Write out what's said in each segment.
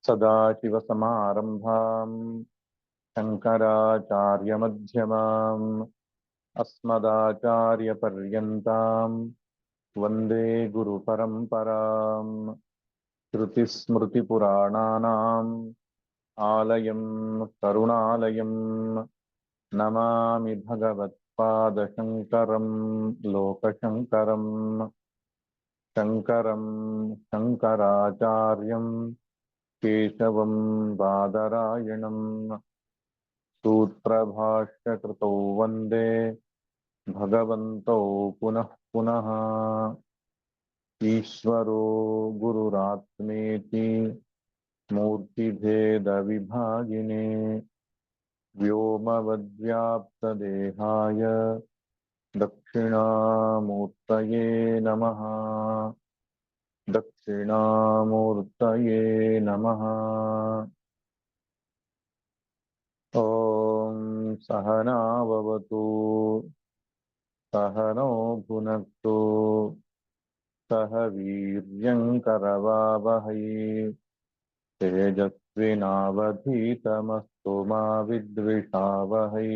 सदाशिवसमारम्भां शङ्कराचार्यमध्यमाम् अस्मदाचार्यपर्यन्तां वन्दे गुरुपरम्पराम्। श्रुतिस्मृतिपुराणानाम् आलयं करुणालयं नमामि भगवत्पादशङ्करं लोकशङ्करम्। शङ्करं शङ्कराचार्यं केशवं बादरायणं सूत्रभाष्यकृतौ वन्दे भगवन्तौ पुनः पुनः। ईश्वरो गुरुरात्मेति मूर्तिभेदविभागिने व्योमवद्व्याप्तदेहाय दक्षिणामूर्तये नमः। दक्षिणामूर्तये नमः। ॐ सहनाववतु सहनौ भुनक्तु सह वीर्यङ्करवावहै तेजस्विनावधीतमस्तु मा विद्विषावहै।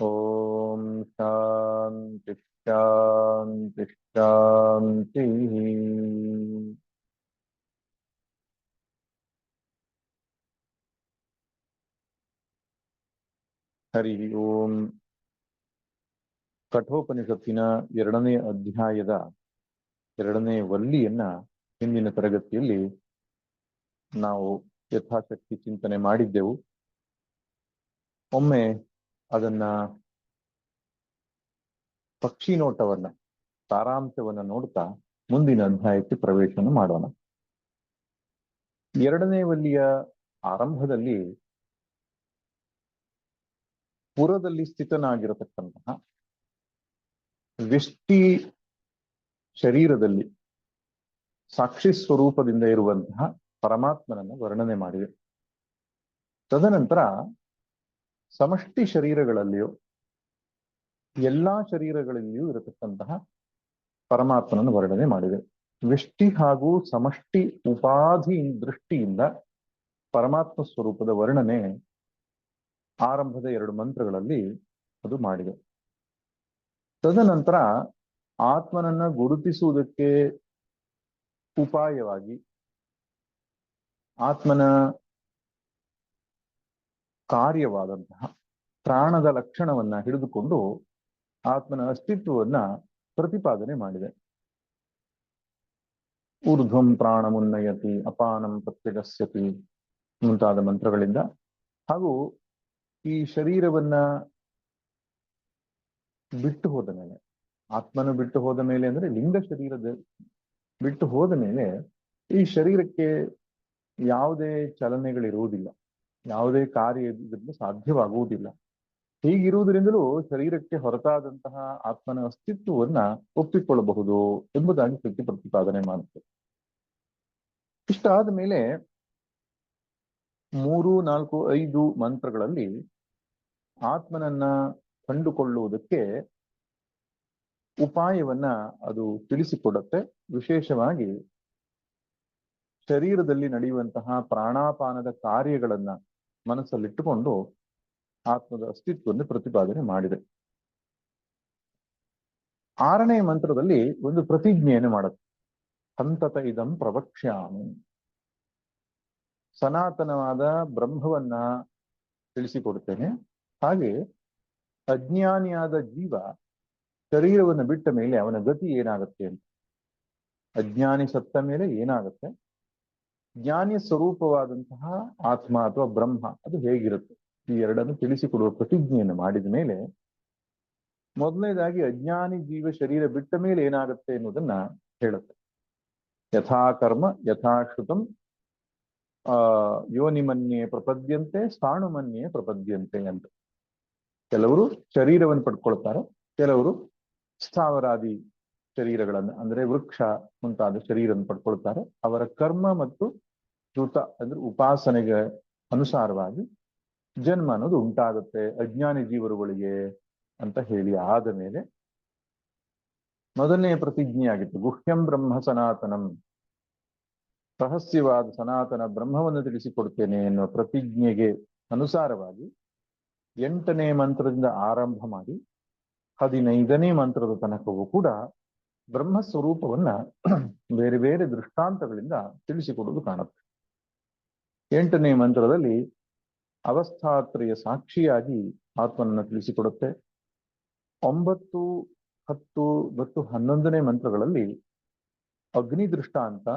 ॐ शान्ति शान्ति शान्तिः। ಹರಿ ಓಂ. ಕಠೋಪನಿಷತ್ತಿನ 2ನೇ ಅಧ್ಯಾಯದ 2ನೇ ವಲ್ಲಿಯನ್ನ ಹಿಂದಿನ ತರಗತಿಯಲ್ಲಿ ನಾವು ಯಥಾಶಕ್ತಿ ಚಿಂತನೆ ಮಾಡಿದ್ದೆವು. ಒಮ್ಮೆ ಅದನ್ನ ಪಕ್ಷಿ ನೋಟವನ್ನ ಸಾರಾಂಶವನ್ನ ನೋಡ್ತಾ ಮುಂದಿನ ಅಧ್ಯಾಯಕ್ಕೆ ಪ್ರವೇಶನ ಮಾಡೋಣ. 2ನೇ ವಲ್ಲಿಯ ಆರಂಭದಲ್ಲಿ ಪುರದಲ್ಲಿ ಸ್ಥಿತನಾಗಿರತಕ್ಕಂತಹ ವ್ಯಷ್ಟಿ ಶರೀರದಲ್ಲಿ ಸಾಕ್ಷಿ ಸ್ವರೂಪದಿಂದ ಇರುವಂತಹ ಪರಮಾತ್ಮನನ್ನು ವರ್ಣನೆ ಮಾಡಿದೆ. ತದನಂತರ ಸಮಷ್ಟಿ ಶರೀರಗಳಲ್ಲಿಯೂ ಎಲ್ಲಾ ಶರೀರಗಳಲ್ಲಿಯೂ ಇರತಕ್ಕಂತಹ ಪರಮಾತ್ಮನನ್ನು ವರ್ಣನೆ ಮಾಡಿದೆ. ವ್ಯಷ್ಟಿ ಹಾಗೂ ಸಮಷ್ಟಿ ಉಪಾಧಿ ದೃಷ್ಟಿಯಿಂದ ಪರಮಾತ್ಮ ಸ್ವರೂಪದ ವರ್ಣನೆ ಆರಂಭದ 2 ಮಂತ್ರಗಳಲ್ಲಿ ಅದು ಮಾಡಿದೆ. ತದನಂತರ ಆತ್ಮನನ್ನ ಗುರುತಿಸುವುದಕ್ಕೆ ಉಪಾಯವಾಗಿ ಆತ್ಮನ ಕಾರ್ಯವಾದಂತಹ ಪ್ರಾಣದ ಲಕ್ಷಣವನ್ನ ಹಿಡಿದುಕೊಂಡು ಆತ್ಮನ ಅಸ್ತಿತ್ವವನ್ನ ಪ್ರತಿಪಾದನೆ ಮಾಡಿದೆ. ಊರ್ಧ್ವಂ ಪ್ರಾಣಮುನ್ನಯತಿ ಅಪಾನಂ ಪ್ರತ್ಯಗಸ್ಯತಿ ಮುಂತಾದ ಮಂತ್ರಗಳಿಂದ, ಹಾಗೂ ಈ ಶರೀರವನ್ನ ಬಿಟ್ಟು ಹೋದ ಮೇಲೆ, ಆತ್ಮನು ಬಿಟ್ಟು ಹೋದ ಮೇಲೆ ಅಂದ್ರೆ ಲಿಂಗ ಶರೀರದ ಬಿಟ್ಟು ಹೋದ ಮೇಲೆ ಈ ಶರೀರಕ್ಕೆ ಯಾವುದೇ ಚಲನೆಗಳಿರುವುದಿಲ್ಲ, ಯಾವುದೇ ಕಾರ್ಯ ಇದರಿಂದ ಸಾಧ್ಯವಾಗುವುದಿಲ್ಲ. ಹೀಗಿರುವುದರಿಂದಲೂ ಶರೀರಕ್ಕೆ ಹೊರತಾದಂತಹ ಆತ್ಮನ ಅಸ್ತಿತ್ವವನ್ನ ಒಪ್ಪಿಕೊಳ್ಳಬಹುದು ಎಂಬುದಾಗಿ ಶಕ್ತಿ ಪ್ರತಿಪಾದನೆ ಮಾಡುತ್ತೆ. ಇಷ್ಟಾದ ಮೇಲೆ 3, 4, 5 ಮಂತ್ರಗಳಲ್ಲಿ ಆತ್ಮನನ್ನ ಕಂಡುಕೊಳ್ಳುವುದಕ್ಕೆ ಉಪಾಯವನ್ನ ಅದು ತಿಳಿಸಿಕೊಡುತ್ತೆ. ವಿಶೇಷವಾಗಿ ಶರೀರದಲ್ಲಿ ನಡೆಯುವಂತಹ ಪ್ರಾಣಾಪಾನದ ಕಾರ್ಯಗಳನ್ನ ಮನಸ್ಸಲ್ಲಿಟ್ಟುಕೊಂಡು ಆತ್ಮದ ಅಸ್ತಿತ್ವವನ್ನು ಪ್ರತಿಪಾದನೆ ಮಾಡಿದೆ. 6ನೇ ಮಂತ್ರದಲ್ಲಿ ಒಂದು ಪ್ರತಿಜ್ಞೆಯನ್ನು ಮಾಡುತ್ತೆ. ಹಂತತ ಇದಂ ಪ್ರವಕ್ಷ್ಯಾಮಿ. ಸನಾತನವಾದ ಬ್ರಹ್ಮವನ್ನ ತಿಳಿಸಿಕೊಡುತ್ತೇನೆ. ಹಾಗೆ ಅಜ್ಞಾನಿಯಾದ ಜೀವ ಶರೀರವನ್ನು ಬಿಟ್ಟ ಮೇಲೆ ಅವನ ಗತಿ ಏನಾಗುತ್ತೆ ಅಂತ, ಅಜ್ಞಾನಿ ಸತ್ತ ಮೇಲೆ ಏನಾಗುತ್ತೆ, ಜ್ಞಾನಿ ಸ್ವರೂಪವಾದಂತಹ ಆತ್ಮ ಅಥವಾ ಬ್ರಹ್ಮ ಅದು ಹೇಗಿರುತ್ತೆ, ಈ ಎರಡನ್ನು ತಿಳಿಸಿಕೊಡುವ ಪ್ರತಿಜ್ಞೆಯನ್ನು ಮಾಡಿದ ಮೇಲೆ ಮೊದಲನೇದಾಗಿ ಅಜ್ಞಾನಿ ಜೀವ ಶರೀರ ಬಿಟ್ಟ ಮೇಲೆ ಏನಾಗುತ್ತೆ ಎನ್ನುವುದನ್ನ ಹೇಳುತ್ತೆ. ಯಥಾ ಕರ್ಮ ಯಥಾಶ್ರುತಂ ಯೋನಿಮನ್ಯೇ ಪ್ರಪದ್ಯಂತೆ ಸ್ಥಾಣುಮನ್ಯೇ ಪ್ರಪದ್ಯಂತೆ ಅಂತ. ಕೆಲವರು ಶರೀರವನ್ನು ಪಡ್ಕೊಳ್ತಾರೆ, ಕೆಲವರು ಸ್ಥಾವರಾದಿ ಶರೀರಗಳನ್ನ ಅಂದ್ರೆ ವೃಕ್ಷ ಮುಂತಾದ ಶರೀರವನ್ನು ಪಡ್ಕೊಳ್ತಾರೆ. ಅವರ ಕರ್ಮ ಮತ್ತು ಶ್ರುತ ಅಂದ್ರೆ ಉಪಾಸನೆಗೆ ಅನುಸಾರವಾಗಿ ಜನ್ಮ ಅನ್ನೋದು ಉಂಟಾಗುತ್ತೆ ಅಜ್ಞಾನಿ ಜೀವರುಗಳಿಗೆ ಅಂತ ಹೇಳಿ ಆದ ಮೇಲೆ ಮೊದಲನೆಯ ಪ್ರತಿಜ್ಞೆ ಆಗಿತ್ತು, ಗುಹ್ಯಂ ಬ್ರಹ್ಮ ಸನಾತನಂ. ರಹಸ್ಯವಾದ ಸನಾತನ ಬ್ರಹ್ಮವನ್ನು ತಿಳಿಸಿಕೊಡ್ತೇನೆ ಎನ್ನುವ ಪ್ರತಿಜ್ಞೆಗೆ ಅನುಸಾರವಾಗಿ 8ನೇ ಮಂತ್ರದಿಂದ ಆರಂಭ ಮಾಡಿ 15ನೇ ಮಂತ್ರದ ತನಕವೂ ಕೂಡ ಬ್ರಹ್ಮ ಸ್ವರೂಪವನ್ನ ಬೇರೆ ಬೇರೆ ದೃಷ್ಟಾಂತಗಳಿಂದ ತಿಳಿಸಿಕೊಡುವುದು ಕಾಣುತ್ತೆ. 8ನೇ ಮಂತ್ರದಲ್ಲಿ ಅವಸ್ಥಾತ್ರಯ ಸಾಕ್ಷಿಯಾಗಿ ಆತ್ಮನನ್ನು ತಿಳಿಸಿಕೊಡುತ್ತೆ. 9, 10 ಮತ್ತು 11ನೇ ಮಂತ್ರಗಳಲ್ಲಿ ಅಗ್ನಿ ದೃಷ್ಟಾಂತ,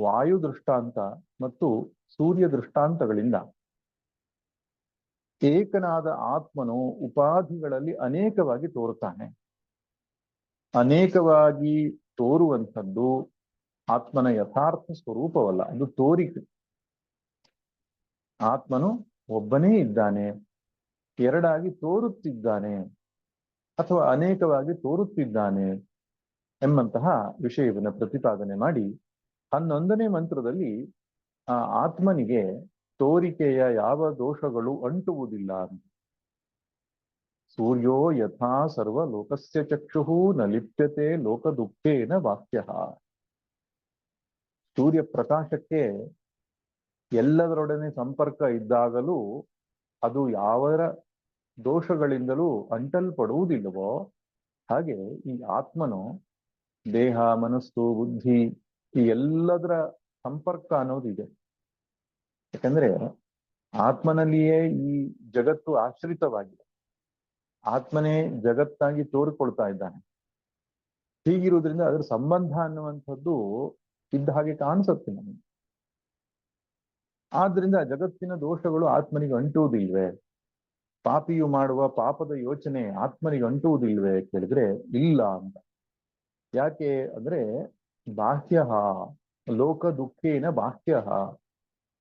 ವಾಯು ದೃಷ್ಟಾಂತ ಮತ್ತು ಸೂರ್ಯ ದೃಷ್ಟಾಂತಗಳಿಂದ ಏಕನಾದ ಆತ್ಮನು ಉಪಾಧಿಗಳಲ್ಲಿ ಅನೇಕವಾಗಿ ತೋರುತ್ತಾನೆ. ಅನೇಕವಾಗಿ ತೋರುವಂಥದ್ದು ಆತ್ಮನ ಯಥಾರ್ಥ ಸ್ವರೂಪವಲ್ಲ, ಅದು ತೋರಿಕೆ. ಆತ್ಮನು ಒಬ್ಬನೇ ಇದ್ದಾನೆ, ಎರಡಾಗಿ ತೋರುತ್ತಿದ್ದಾನೆ ಅಥವಾ ಅನೇಕವಾಗಿ ತೋರುತ್ತಿದ್ದಾನೆ ಎಂಬಂತಹ ವಿಷಯವನ್ನು ಪ್ರತಿಪಾದನೆ ಮಾಡಿ 11ನೇ ಮಂತ್ರದಲ್ಲಿ ಆ ಆತ್ಮನಿಗೆ ತೋರಿಕೆಯ ಯಾವ ದೋಷಗಳು ಅಂಟುವುದಿಲ್ಲ. ಸೂರ್ಯೋ ಯಥಾ ಸರ್ವ ಲೋಕಸ್ಯ ಚಕ್ಷುಃ ನ ಲಿಪ್ಯತೆ ಲೋಕ ದುಃಖೇನ ವಾಕ್ಯ. ಸೂರ್ಯ ಪ್ರಕಾಶಕ್ಕೆ ಎಲ್ಲದರೊಡನೆ ಸಂಪರ್ಕ ಇದ್ದಾಗಲೂ ಅದು ಯಾವ ದೋಷಗಳಿಂದಲೂ ಅಂಟಲ್ಪಡುವುದಿಲ್ಲವೋ ಹಾಗೆ ಈ ಆತ್ಮನು ದೇಹ, ಮನಸ್ಸು, ಬುದ್ಧಿ ಈ ಎಲ್ಲದರ ಸಂಪರ್ಕ ಅನ್ನೋದಿದೆ. ಯಾಕಂದ್ರೆ ಆತ್ಮನಲ್ಲಿಯೇ ಈ ಜಗತ್ತು ಆಶ್ರಿತವಾಗಿದೆ. ಆತ್ಮನೇ ಜಗತ್ತಾಗಿ ತೋರಿಕೊಳ್ತಾ ಇದ್ದಾನೆ. ಹೀಗಿರುವುದರಿಂದ ಅದರ ಸಂಬಂಧ ಅನ್ನುವಂಥದ್ದು ಇದ್ದ ಹಾಗೆ ಕಾಣಿಸುತ್ತೆ ನಮಗೆ. ಆದ್ರಿಂದ ಜಗತ್ತಿನ ದೋಷಗಳು ಆತ್ಮನಿಗೆ ಅಂಟುವುದಿಲ್ವೇ? ಪಾಪಿಯು ಮಾಡುವ ಪಾಪದ ಯೋಚನೆ ಆತ್ಮನಿಗೆ ಅಂಟುವುದಿಲ್ವೇ ಕೇಳಿದ್ರೆ ಇಲ್ಲ ಅಂತ. ಯಾಕೆ ಅಂದ್ರೆ ಬಾಹ್ಯ ಲೋಕ ದುಃಖೇನ ಬಾಹ್ಯ,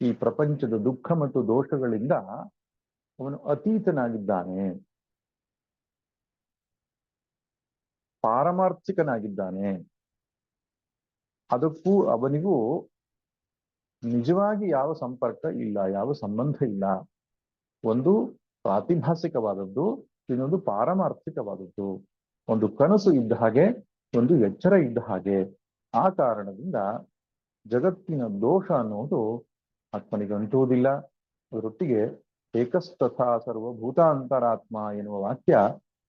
ಈ ಪ್ರಪಂಚದ ದುಃಖ ಮತ್ತು ದೋಷಗಳಿಂದ ಅವನು ಅತೀತನಾಗಿದ್ದಾನೆ, ಪಾರಮಾರ್ಥಿಕನಾಗಿದ್ದಾನೆ. ಅದಕ್ಕೂ ಅವನಿಗೂ ನಿಜವಾಗಿ ಯಾವ ಸಂಪರ್ಕ ಇಲ್ಲ, ಯಾವ ಸಂಬಂಧ ಇಲ್ಲ. ಒಂದು ಪ್ರಾತಿಭಾಸಿಕವಾದದ್ದು, ಇನ್ನೊಂದು ಪಾರಮಾರ್ಥಿಕವಾದದ್ದು. ಒಂದು ಕನಸು ಇದ್ದ ಹಾಗೆ, ಒಂದು ಎಚ್ಚರ ಇದ್ದ ಹಾಗೆ. ಆ ಕಾರಣದಿಂದ ಜಗತ್ತಿನ ದೋಷ ಅನ್ನೋದು ಆತ್ಮನಿಗೆ ಅಂಟುವುದಿಲ್ಲ. ಅದರೊಟ್ಟಿಗೆ ಏಕಸ್ತಥಾ ಸರ್ವಭೂತಾಂತರಾತ್ಮ ಎನ್ನುವ ವಾಕ್ಯ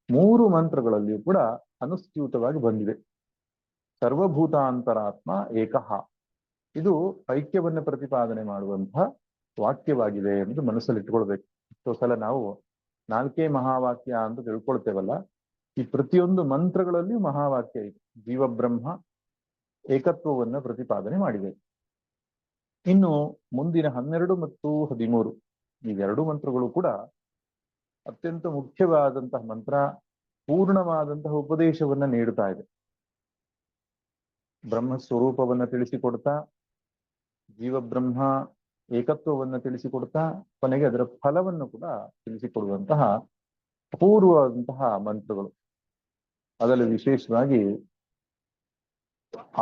3 ಮಂತ್ರಗಳಲ್ಲಿಯೂ ಕೂಡ ಅನುಸ್ಯೂತವಾಗಿ ಬಂದಿದೆ. ಸರ್ವಭೂತಾಂತರಾತ್ಮ ಏಕಃ, ಇದು ಐಕ್ಯವನ್ನು ಪ್ರತಿಪಾದನೆ ಮಾಡುವಂತಹ ವಾಕ್ಯವಾಗಿದೆ ಎಂದು ಮನಸ್ಸಲ್ಲಿ ಇಟ್ಕೊಳ್ಬೇಕು. ಎಷ್ಟೋ ಸಲ ನಾವು 4 ಮಹಾವಾಕ್ಯ ಅಂತ ತಿಳ್ಕೊಳ್ತೇವಲ್ಲ, ಈ ಪ್ರತಿಯೊಂದು ಮಂತ್ರಗಳಲ್ಲಿಯೂ ಮಹಾವಾಕ್ಯ ಇದೆ. ಜೀವಬ್ರಹ್ಮ ಏಕತ್ವವನ್ನ ಪ್ರತಿಪಾದನೆ ಮಾಡಿದೆ. ಇನ್ನು ಮುಂದಿನ 12 ಮತ್ತು 13 ಈ 2 ಮಂತ್ರಗಳು ಕೂಡ ಅತ್ಯಂತ ಮುಖ್ಯವಾದಂತಹ ಮಂತ್ರ, ಪೂರ್ಣವಾದಂತಹ ಉಪದೇಶವನ್ನ ನೀಡುತ್ತಾ ಇದೆ. ಬ್ರಹ್ಮ ಸ್ವರೂಪವನ್ನ ತಿಳಿಸಿಕೊಡ್ತಾ, ಜೀವಬ್ರಹ್ಮ ಏಕತ್ವವನ್ನ ತಿಳಿಸಿಕೊಡ್ತಾ, ಕೊನೆಗೆ ಅದರ ಫಲವನ್ನು ಕೂಡ ತಿಳಿಸಿಕೊಡುವಂತಹ ಅಪೂರ್ವವಾದಂತಹ ಮಂತ್ರಗಳು. ಅದರಲ್ಲಿ ವಿಶೇಷವಾಗಿ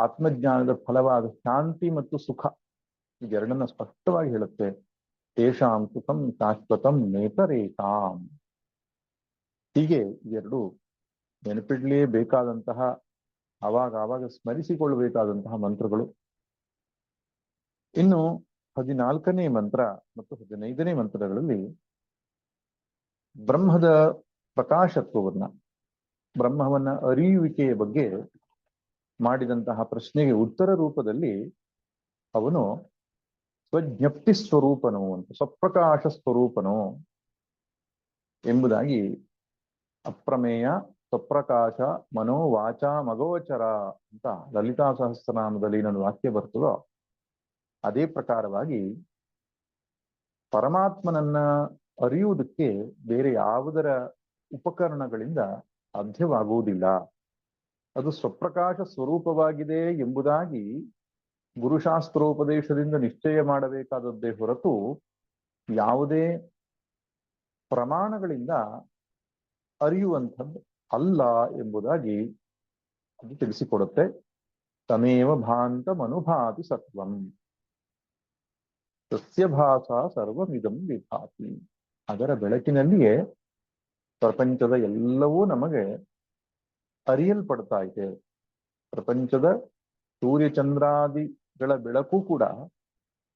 ಆತ್ಮಜ್ಞಾನದ ಫಲವಾದ ಶಾಂತಿ ಮತ್ತು ಸುಖ ಇದೆರಡನ್ನ ಸ್ಪಷ್ಟವಾಗಿ ಹೇಳುತ್ತೆ. ತೇಷಾಂ ಸುಖಂ ಶಾಶ್ವತಂ ನೇತರೇಷಾಂ. ಹೀಗೆ ಇವೆರಡು ನೆನಪಿಡ್ಲೇಬೇಕಾದಂತಹ, ಆವಾಗ ಸ್ಮರಿಸಿಕೊಳ್ಳಬೇಕಾದಂತಹ ಮಂತ್ರಗಳು. ಇನ್ನು 14ನೇ ಮಂತ್ರ ಮತ್ತು 15ನೇ ಮಂತ್ರಗಳಲ್ಲಿ ಬ್ರಹ್ಮದ ಪ್ರಕಾಶತ್ವವನ್ನ, ಬ್ರಹ್ಮವನ್ನ ಅರಿಯುವಿಕೆಯ ಬಗ್ಗೆ ಮಾಡಿದಂತಹ ಪ್ರಶ್ನೆಗೆ ಉತ್ತರ ರೂಪದಲ್ಲಿ ಅವನು ಸ್ವಜ್ಞಪ್ತಿ ಸ್ವರೂಪನು ಅಂತ, ಸ್ವಪ್ರಕಾಶ ಸ್ವರೂಪನು ಎಂಬುದಾಗಿ ಅಪ್ರಮೇಯ ಸ್ವಪ್ರಕಾಶ ಮನೋವಾಚ ಮಗೋಚರ ಅಂತ ಲಲಿತಾ ಸಹಸ್ರನಾಮದಲ್ಲಿ ಇನ್ನೊಂದು ವಾಕ್ಯ ಬರ್ತದೋ ಅದೇ ಪ್ರಕಾರವಾಗಿ ಪರಮಾತ್ಮನನ್ನ ಅರಿಯುವುದಕ್ಕೆ ಬೇರೆ ಯಾವುದರ ಉಪಕರಣಗಳಿಂದ ಸಾಧ್ಯವಾಗುವುದಿಲ್ಲ. ಅದು ಸ್ವಪ್ರಕಾಶ ಸ್ವರೂಪವಾಗಿದೆ ಎಂಬುದಾಗಿ ಗುರುಶಾಸ್ತ್ರೋಪದೇಶದಿಂದ ನಿಶ್ಚಯ ಮಾಡಬೇಕಾದದ್ದೇ ಹೊರತು ಯಾವುದೇ ಪ್ರಮಾಣಗಳಿಂದ ಅರಿಯುವಂಥದ್ದು ಅಲ್ಲ ಎಂಬುದಾಗಿ ಅದು ತಿಳಿಸಿಕೊಡುತ್ತೆ. ತಮೇವ ಭಾಂತಮನುಭಾತಿ ಸತ್ವಂ ಸಸ್ಯ ಭಾಷಾ ಸರ್ವಮಿದಂ ವಿಭಾತಿ. ಅದರ ಬೆಳಕಿನಲ್ಲಿಯೇ ಪ್ರಪಂಚದ ಎಲ್ಲವೂ ನಮಗೆ ಅರಿಯಲ್ಪಡ್ತಾ ಇದೆ. ಪ್ರಪಂಚದ ಸೂರ್ಯಚಂದ್ರಾದಿಗಳ ಬೆಳಕು ಕೂಡ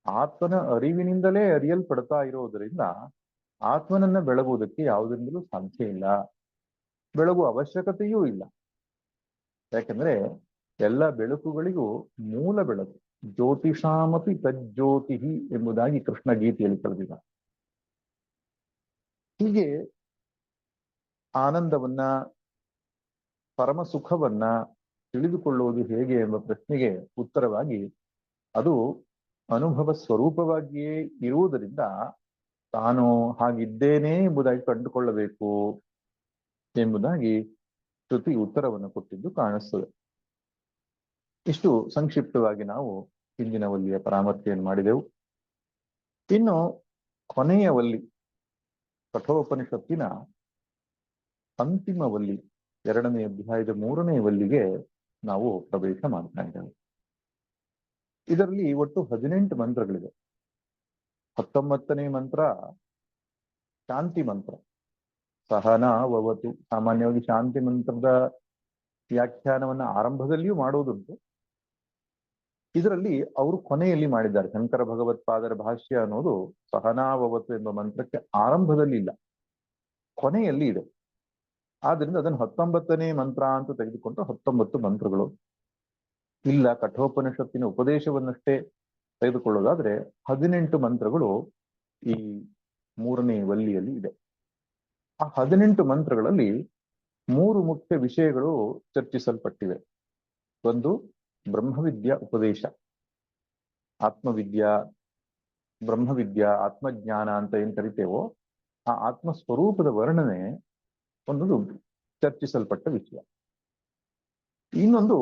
ಆತ್ಮನ ಅರಿವಿನಿಂದಲೇ ಅರಿಯಲ್ಪಡ್ತಾ ಇರೋದರಿಂದ ಆತ್ಮನನ್ನ ಬೆಳಗುವುದಕ್ಕೆ ಯಾವುದರಿಂದಲೂ ಸಾಧ್ಯ ಇಲ್ಲ, ಬೆಳಗುವ ಅವಶ್ಯಕತೆಯೂ ಇಲ್ಲ. ಯಾಕಂದ್ರೆ ಎಲ್ಲ ಬೆಳಕುಗಳಿಗೂ ಮೂಲ ಬೆಳಕು ಜ್ಯೋತಿಷಾಮಪಿ ತಜ್ಜ್ಯೋತಿ ಎಂಬುದಾಗಿ ಕೃಷ್ಣ ಗೀತೆಯಲ್ಲಿ ಕಳೆದಿದ್ದ. ಹೀಗೆ ಆನಂದವನ್ನ, ಪರಮ ಸುಖವನ್ನ ತಿಳಿದುಕೊಳ್ಳುವುದು ಹೇಗೆ ಎಂಬ ಪ್ರಶ್ನೆಗೆ ಉತ್ತರವಾಗಿ ಅದು ಅನುಭವ ಸ್ವರೂಪವಾಗಿಯೇ ಇರುವುದರಿಂದ ತಾನು ಹಾಗಿದ್ದೇನೆ ಎಂಬುದಾಗಿ ಕಂಡುಕೊಳ್ಳಬೇಕು ಎಂಬುದಾಗಿ ಶ್ರುತಿ ಉತ್ತರವನ್ನು ಕೊಟ್ಟಿದ್ದು ಕಾಣಿಸ್ತದೆ. ಇಷ್ಟು ಸಂಕ್ಷಿಪ್ತವಾಗಿ ನಾವು ಹಿಂದಿನ ವಲ್ಲಿಯ ಪರಾಮರ್ಶೆಯನ್ನು ಮಾಡಿದೆವು. ಇನ್ನು ಕೊನೆಯ ವಲ್ಲಿ, ಕಠೋಪನಿಷತ್ತಿನ ಅಂತಿಮ ವಲ್ಲಿ, 2ನೇ ಅಧ್ಯಾಯದ 3ನೇ ವಲ್ಲಿಗೆ ನಾವು ಪ್ರವೇಶ ಮಾಡ್ತಾ ಇದ್ದೇವೆ. ಇದರಲ್ಲಿ ಒಟ್ಟು 18 ಮಂತ್ರಗಳಿವೆ. 19ನೇ ಮಂತ್ರ ಶಾಂತಿ ಮಂತ್ರ, ಸಹನಾವವತು. ಸಾಮಾನ್ಯವಾಗಿ ಶಾಂತಿ ಮಂತ್ರದ ವ್ಯಾಖ್ಯಾನವನ್ನ ಆರಂಭದಲ್ಲಿಯೂ ಮಾಡುವುದುಂಟು. ಇದರಲ್ಲಿ ಅವರು ಕೊನೆಯಲ್ಲಿ ಮಾಡಿದ್ದಾರೆ. ಶಂಕರ ಭಗವತ್ಪಾದರ ಭಾಷ್ಯ ಅನ್ನೋದು ಸಹನಾವವತು ಎಂಬ ಮಂತ್ರಕ್ಕೆ ಆರಂಭದಲ್ಲಿ ಇಲ್ಲ, ಕೊನೆಯಲ್ಲಿ ಇದೆ. ಆದ್ರಿಂದ ಅದನ್ನು 19ನೇ ಮಂತ್ರ ಅಂತ ತೆಗೆದುಕೊಂಡ್ರೆ 19 ಮಂತ್ರಗಳು. ಇಲ್ಲ, ಕಠೋಪನಿಷತ್ತಿನ ಉಪದೇಶವನ್ನಷ್ಟೇ ತೆಗೆದುಕೊಳ್ಳೋದಾದ್ರೆ 18 ಮಂತ್ರಗಳು ಈ 3ನೇ ವಲ್ಲಿಯಲ್ಲಿ ಇದೆ. ಆ 18 ಮಂತ್ರಗಳಲ್ಲಿ 3 ಮುಖ್ಯ ವಿಷಯಗಳು ಚರ್ಚಿಸಲ್ಪಟ್ಟಿವೆ. ಒಂದು ಬ್ರಹ್ಮವಿದ್ಯಾ ಉಪದೇಶ, ಆತ್ಮವಿದ್ಯಾ, ಬ್ರಹ್ಮವಿದ್ಯಾ, ಆತ್ಮಜ್ಞಾನ ಅಂತ ಏನ್ ಕರಿತೇವೋ ಆ ಆತ್ಮ ಸ್ವರೂಪದ ವರ್ಣನೆ ಒಂದು ಚರ್ಚಿಸಲ್ಪಟ್ಟ ವಿಷಯ. ಇನ್ನೊಂದು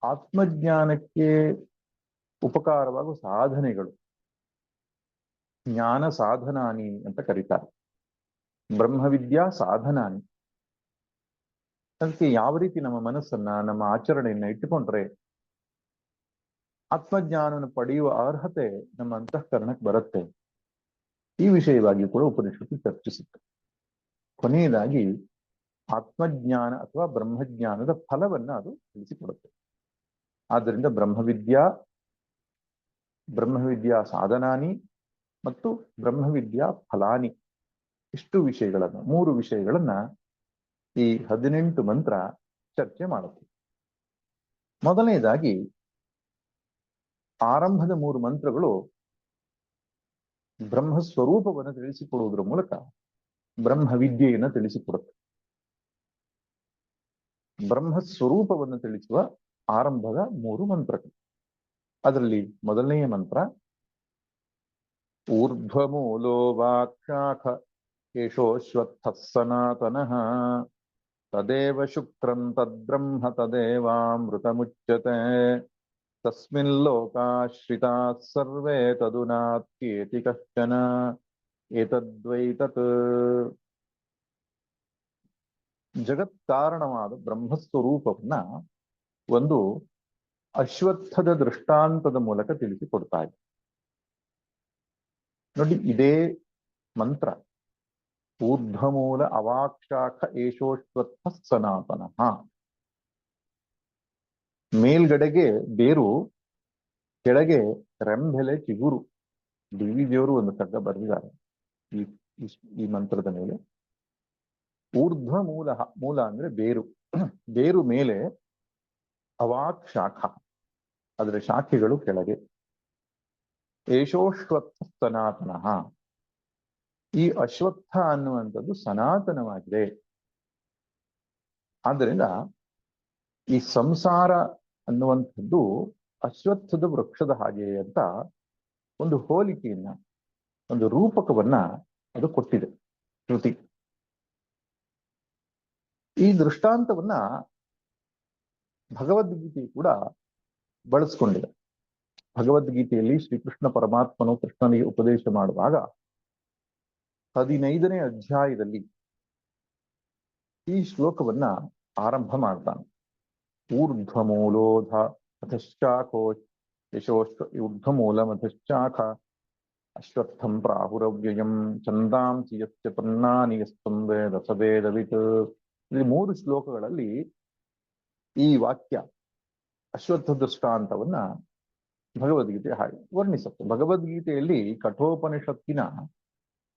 ಆತ್ಮಜ್ಞಾನಕ್ಕೆ ಉಪಕಾರವಾಗುವ ಸಾಧನೆಗಳು, ಜ್ಞಾನ ಸಾಧನಾನಿ ಅಂತ ಕರೀತಾರೆ. ಬ್ರಹ್ಮವಿದ್ಯಾ ಸಾಧನಾನಿ, ಅದಕ್ಕೆ ಯಾವ ರೀತಿ ನಮ್ಮ ಮನಸ್ಸನ್ನ, ನಮ್ಮ ಆಚರಣೆಯನ್ನ ಇಟ್ಟುಕೊಂಡ್ರೆ ಆತ್ಮಜ್ಞಾನವನ್ನು ಪಡೆಯುವ ಅರ್ಹತೆ ನಮ್ಮ ಅಂತಃಕರಣಕ್ಕೆ ಬರುತ್ತೆ, ಈ ವಿಷಯವಾಗಿ ಕೂಡ ಉಪನಿಷತ್ತು ಚರ್ಚಿಸುತ್ತೆ. ಕೊನೆಯದಾಗಿ ಆತ್ಮಜ್ಞಾನ ಅಥವಾ ಬ್ರಹ್ಮಜ್ಞಾನದ ಫಲವನ್ನ ಅದು ತಿಳಿಸಿಕೊಡುತ್ತೆ. ಆದ್ದರಿಂದ ಬ್ರಹ್ಮವಿದ್ಯಾ ಸಾಧನಾನಿ ಮತ್ತು ಬ್ರಹ್ಮವಿದ್ಯಾ ಫಲಾನಿ, ಇಷ್ಟು ವಿಷಯಗಳನ್ನ, 3 ವಿಷಯಗಳನ್ನ ಈ 18 ಮಂತ್ರ ಚರ್ಚೆ ಮಾಡುತ್ತೆ. ಮೊದಲನೇದಾಗಿ ಆರಂಭದ 3 ಮಂತ್ರಗಳು ಬ್ರಹ್ಮಸ್ವರೂಪವನ್ನು ತಿಳಿಸಿಕೊಡುವುದರ ಮೂಲಕ ಬ್ರಹ್ಮವಿದ್ಯೆಯನ್ನು ತಿಳಿಸಿಕೊಡುತ್ತೆ. ಬ್ರಹ್ಮಸ್ವರೂಪವನ್ನು ತಿಳಿಸುವ ಆರಂಭದ 3 ಮಂತ್ರಗಳು. ಅದರಲ್ಲಿ ಮೊದಲನೆಯ ಮಂತ್ರ ಊರ್ಧ್ವಮೂಲೋ ವಾಕ್ಶಾಖ ಯಶೋಶ್ವತ್ಥಃ ಸನಾತನಃ ತದೇವ ಶುಕ್ರಂ ತದ್ಬ್ರಹ್ಮ ತದೇವಾಮೃತಮುಚ್ಯತೆ ತಸ್ಮಿನ್ ಲೋಕಾಶ್ರಿತಾಃ ಸರ್ವೇ ತದುನಾತ್ಯೇತಿ ಕಶ್ಚನ ಏತದ್ವೈ ತತ್. ಜಗತ್ಕಾರಣವಾದ ಬ್ರಹ್ಮಸ್ವರೂಪವನ್ನ ಒಂದು ಅಶ್ವತ್ಥದ ದೃಷ್ಟಾಂತದ ಮೂಲಕ ತಿಳಿಸಿಕೊಡ್ತಾ ಇದೆ. ನೋಡಿ, ಇದೇ ಮಂತ್ರ ಊರ್ಧ್ವಮೂಲ ಅವಾಕ್ಷಾಖ ಏಷೋಶ್ವತ್ಥ ಸನಾತನಃ. ಮೇಲ್ಗಡೆಗೆ ಬೇರು, ಕೆಳಗೆ ರೆಂಬೆಲೆ ಚಿಗುರು. ಡಿ ವಿ ದೇವರು ಒಂದು ಕಗ್ಗ ಬರೆದಿದ್ದಾರೆ ಈ ಮಂತ್ರದ ಮೇಲೆ. ಊರ್ಧ್ವ ಮೂಲ, ಮೂಲ ಅಂದ್ರೆ ಬೇರು, ಬೇರು ಮೇಲೆ ಅವಾಕ್ ಶಾಖ, ಅದರ ಶಾಖೆಗಳು ಕೆಳಗೆ. ಏಷೋಶ್ವತ್ಥ ಸನಾತನಃ, ಈ ಅಶ್ವತ್ಥ ಅನ್ನುವಂಥದ್ದು ಸನಾತನವಾಗಿದೆ. ಆದ್ದರಿಂದ ಈ ಸಂಸಾರ ಅನ್ನುವಂಥದ್ದು ಅಶ್ವತ್ಥದ ವೃಕ್ಷದ ಹಾಗೆ ಅಂತ ಒಂದು ಹೋಲಿಕೆಯನ್ನ, ಒಂದು ರೂಪಕವನ್ನ ಅದು ಕೊಟ್ಟಿದೆ ಶ್ರುತಿ. ಈ ದೃಷ್ಟಾಂತವನ್ನ ಭಗವದ್ಗೀತೆ ಕೂಡ ಬಳಸ್ಕೊಂಡಿದೆ. ಭಗವದ್ಗೀತೆಯಲ್ಲಿ ಶ್ರೀಕೃಷ್ಣ ಪರಮಾತ್ಮನು ಕೃಷ್ಣನಿಗೆ ಉಪದೇಶ ಮಾಡುವಾಗ 15ನೇ ಅಧ್ಯಾಯದಲ್ಲಿ ಈ ಶ್ಲೋಕವನ್ನ ಆರಂಭ ಮಾಡ್ತಾನೆ. ಊರ್ಧ್ವಮೂಲೋಧ ಅಧಶ್ಚಾಖೋ ಯಶೋಶ್ವ ಊರ್ಧ್ವಮೂಲಮಧಶ್ಚಾಖ ಅಶ್ವತ್ಥಂ ಪ್ರಾಹುರವ್ಯಯಂ ಛಂದಾಂಸಿ ಯಸ್ಯ ಪನ್ನಾನಿ ಯಸ್ತಂ ವೇದ ಸ ವೇದವಿತ್. ಇಲ್ಲಿ 3 ಶ್ಲೋಕಗಳಲ್ಲಿ ಈ ವಾಕ್ಯ ಅಶ್ವತ್ಥ ದೃಷ್ಟಾಂತವನ್ನ ಭಗವದ್ಗೀತೆ ಹಾಗೆ ವರ್ಣಿಸುತ್ತೆ. ಭಗವದ್ಗೀತೆಯಲ್ಲಿ ಕಠೋಪನಿಷತ್ತಿನ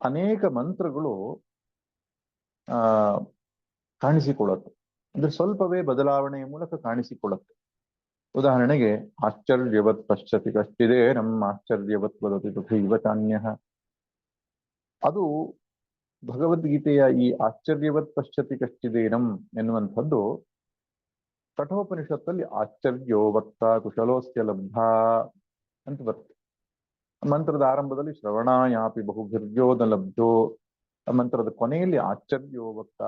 ಅನೇಕ ಮಂತ್ರಗಳು ಆ ಕಾಣಿಸಿಕೊಳ್ಳುತ್ತೆ. ಅಂದ್ರೆ ಸ್ವಲ್ಪವೇ ಬದಲಾವಣೆಯ ಮೂಲಕ ಕಾಣಿಸಿಕೊಳ್ಳುತ್ತೆ. ಉದಾಹರಣೆಗೆ ಆಶ್ಚರ್ಯವತ್ ಪಶ್ಯತಿ ಕಶ್ಚಿದೇ ನಮ್ಮ ಆಶ್ಚರ್ಯವತ್ ವದತಿ ತಥೈವ ಚಾನ್ಯಃ. ಅದು ಭಗವದ್ಗೀತೆಯ ಈ ಆಶ್ಚರ್ಯವತ್ ಪಶ್ಯತಿ ಕಶ್ಚಿದೇನಂ ಎನ್ನುವಂಥದ್ದು ಕಠೋಪನಿಷತ್ತಲ್ಲಿ ಆಶ್ಚರ್ಯೋ ವಕ್ತ ಕುಶಲೋಸ್ಯ ಲಬ್ಧ ಅಂತ ಬರುತ್ತೆ. ಮಂತ್ರದ ಆರಂಭದಲ್ಲಿ ಶ್ರವಣಾಯಾಪಿ ಬಹುಭಿರ್ಯೋ ನ ಲಬ್ಧೋ, ಮಂತ್ರದ ಕೊನೆಯಲ್ಲಿ ಆಶ್ಚರ್ಯೋ ವಕ್ತ.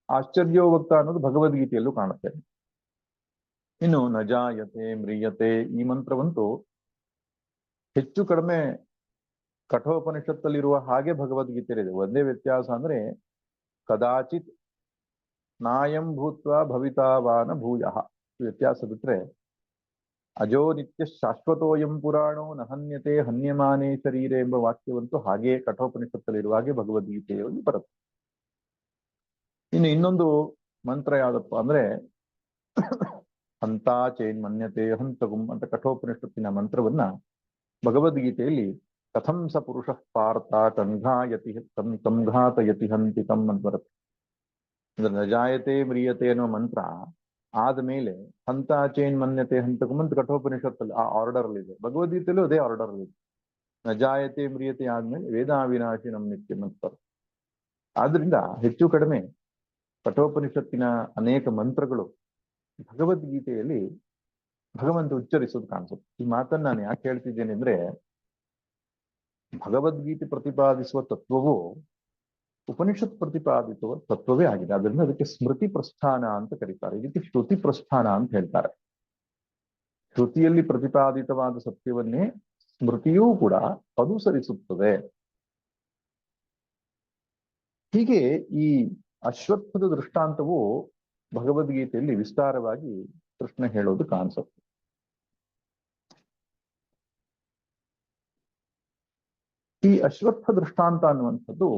ಆಶ್ಚರ್ಯೋ ವಕ್ತ ಅನ್ನೋದು ಭಗವದ್ಗೀತೆಯಲ್ಲೂ ಕಾಣುತ್ತೆ. ಇನ್ನು ನ ಜಾಯತೆ ಮ್ರಿಯತೆ ಈ ಮಂತ್ರವಂತೂ ಹೆಚ್ಚು ಕಡಿಮೆ ಕಠೋಪನಿಷತ್ತಲ್ಲಿರುವ ಹಾಗೆ ಭಗವದ್ಗೀತೆಯಲ್ಲಿದೆ. ಒಂದೇ ವ್ಯತ್ಯಾಸ ಅಂದ್ರೆ ಕದಾಚಿತ್ ನಾಯಂ ಭೂತ್ವ ಭವಿತಾವಾನ ಭೂಯಃ ವ್ಯತ್ಯಾಸ ಬಿಟ್ರೆ ಅಜೋ ನಿತ್ಯ ಶಾಶ್ವತೋಯಂ ಪುರಾಣೋ ನ ಹನ್ಯತೆ ಹನ್ಯಮಾನೇ ಶರೀರೆ ಎಂಬ ವಾಕ್ಯವಂತೂ ಹಾಗೆ ಕಠೋಪನಿಷತ್ತಲ್ಲಿರುವ ಹಾಗೆ ಭಗವದ್ಗೀತೆಯಲ್ಲಿ ಬರುತ್ತೆ. ಇನ್ನು ಇನ್ನೊಂದು ಮಂತ್ರ ಯಾವ್ದಪ್ಪ ಅಂದ್ರೆ ಹಂತಾ ಚೇನ್ ಮನ್ಯತೆ ಹಂತಗುಂ ಅಂತ ಕಠೋಪನಿಷತ್ತಿನ ಮಂತ್ರವನ್ನ ಭಗವದ್ಗೀತೆಯಲ್ಲಿ ಕಥಂ ಸ ಪುರುಷ ಪಾರ್ಥ ಕಂಘಾಯತಿ ಕಂಘಾತಯತಿ ಹಂತಿಕಂ ಅಂತ ಬರುತ್ತೆ. ಅಂದ್ರೆ ನಜಾಯತೆ ಮ್ರಿಯತೆ ಅನ್ನುವ ಮಂತ್ರ ಆದ್ಮೇಲೆ ಹಂತ ಚೇನ್ ಮನ್ಯತೆ ಹಂತಕಂ ಅಂತ ಕಠೋಪನಿಷತ್ತಲ್ಲಿ ಆ ಆರ್ಡರ್ ಅಲ್ಲಿ ಇದೆ. ಭಗವದ್ಗೀತೆಯಲ್ಲೂ ಅದೇ ಆರ್ಡರ್ ಅಲ್ಲಿ ಇದೆ. ನಜಾಯತೆ ಮ್ರಿಯತೆ ಆದ್ಮೇಲೆ ವೇದಾವಿನಾಶಿ ನಮ್ ನಿತ್ಯಂ ಅಂತ. ಆದ್ರಿಂದ ಹೆಚ್ಚು ಕಡಿಮೆ ಕಠೋಪನಿಷತ್ತಿನ ಅನೇಕ ಮಂತ್ರಗಳು ಭಗವದ್ಗೀತೆಯಲ್ಲಿ ಭಗವಂತ ಉಚ್ಚರಿಸೋದು ಕಾಣಿಸುತ್ತೆ. ಈ ಮಾತನ್ನ ನಾನು ಯಾಕೆ ಹೇಳ್ತಿದ್ದೇನೆ ಅಂದ್ರೆ ಭಗವದ್ಗೀತೆ ಪ್ರತಿಪಾದಿಸುವ ತತ್ವವು ಉಪನಿಷತ್ ಪ್ರತಿಪಾದಿಸುವ ತತ್ವವೇ ಆಗಿದೆ. ಅದರಿಂದ ಅದಕ್ಕೆ ಸ್ಮೃತಿ ಪ್ರಸ್ಥಾನ ಅಂತ ಕರೀತಾರೆ. ಇದಕ್ಕೆ ಶ್ರುತಿ ಪ್ರಸ್ಥಾನ ಅಂತ ಹೇಳ್ತಾರೆ. ಶ್ರುತಿಯಲ್ಲಿ ಪ್ರತಿಪಾದಿತವಾದ ಸತ್ಯವನ್ನೇ ಸ್ಮೃತಿಯೂ ಕೂಡ ಅನುಸರಿಸುತ್ತದೆ. ಹೀಗೆ ಈ ಅಶ್ವತ್ಥದ ದೃಷ್ಟಾಂತವು ಭಗವದ್ಗೀತೆಯಲ್ಲಿ ವಿಸ್ತಾರವಾಗಿ ಕೃಷ್ಣ ಹೇಳೋದು ಕಾಣಿಸುತ್ತೆ. ಈ ಅಶ್ವತ್ಥ ದೃಷ್ಟಾಂತ ಅನ್ನುವಂಥದ್ದು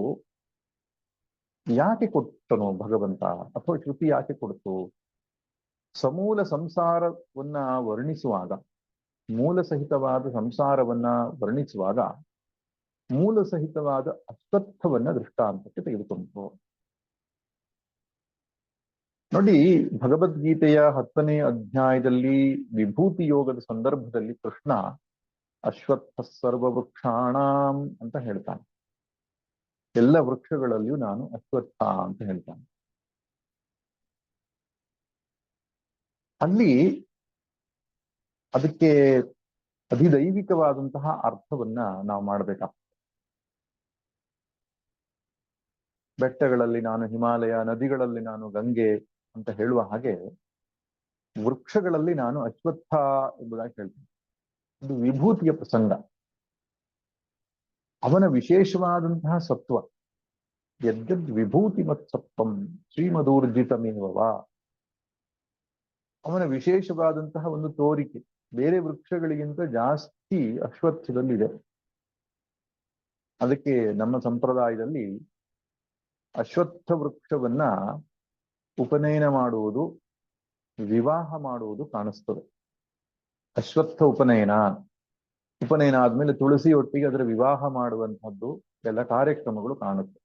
ಯಾಕೆ ಕೊಟ್ಟನು ಭಗವಂತ, ಅಥವಾ ಶ್ರುತಿ ಯಾಕೆ ಕೊಡ್ತು? ಸಮೂಲ ಸಂಸಾರವನ್ನ ವರ್ಣಿಸುವಾಗ, ಮೂಲ ಸಹಿತವಾದ ಸಂಸಾರವನ್ನ ವರ್ಣಿಸುವಾಗ ಮೂಲ ಸಹಿತವಾದ ಅಶ್ವತ್ಥವನ್ನ ದೃಷ್ಟಾಂತಕ್ಕೆ ತೆಗೆದುಕೊಂಡು ನೋಡಿ. ಭಗವದ್ಗೀತೆಯ 10ನೇ ಅಧ್ಯಾಯದಲ್ಲಿ ವಿಭೂತಿ ಯೋಗದ ಸಂದರ್ಭದಲ್ಲಿ ಕೃಷ್ಣ ಅಶ್ವತ್ಥ ಸರ್ವವೃಕ್ಷಾಣಾಂ ಅಂತ ಹೇಳ್ತಾನೆ. ಎಲ್ಲ ವೃಕ್ಷಗಳಲ್ಲಿಯೂ ನಾನು ಅಶ್ವತ್ಥ ಅಂತ ಹೇಳ್ತಾನೆ. ಅಲ್ಲಿ ಅದಕ್ಕೆ ಅಧಿದೈವಿಕವಾದಂತಹ ಅರ್ಥವನ್ನ ನಾವು ಮಾಡ್ಬೇಕಾಗ್ತದೆ. ಬೆಟ್ಟಗಳಲ್ಲಿ ನಾನು ಹಿಮಾಲಯ, ನದಿಗಳಲ್ಲಿ ನಾನು ಗಂಗೆ ಅಂತ ಹೇಳುವ ಹಾಗೆ ವೃಕ್ಷಗಳಲ್ಲಿ ನಾನು ಅಶ್ವತ್ಥ ಎಂಬುದಾಗಿ ಹೇಳ್ತೀನಿ. ಇದು ವಿಭೂತಿಯ ಪ್ರಸಂಗ. ಅವನ ವಿಶೇಷವಾದಂತಹ ಸತ್ವ ಯದ್ಯದ್ ವಿಭೂತಿ ಮತ್ಸತ್ವಂ ಶ್ರೀಮದೂರ್ಜಿತಮೇವ, ಅವನ ವಿಶೇಷವಾದಂತಹ ಒಂದು ತೋರಿಕೆ ಬೇರೆ ವೃಕ್ಷಗಳಿಗಿಂತ ಜಾಸ್ತಿ ಅಶ್ವತ್ಥದಲ್ಲಿದೆ. ಅದಕ್ಕೆ ನಮ್ಮ ಸಂಪ್ರದಾಯದಲ್ಲಿ ಅಶ್ವತ್ಥ ವೃಕ್ಷವನ್ನ ಉಪನಯನ ಮಾಡುವುದು, ವಿವಾಹ ಮಾಡುವುದು ಕಾಣಿಸ್ತದೆ. ಅಶ್ವತ್ಥ ಉಪನಯನ ಆದ್ಮೇಲೆ ತುಳಸಿ ಒಟ್ಟಿಗೆ ಅದರ ವಿವಾಹ ಮಾಡುವಂತಹದ್ದು ಎಲ್ಲ ಕಾರ್ಯಕ್ರಮಗಳು ಕಾಣುತ್ತೆ.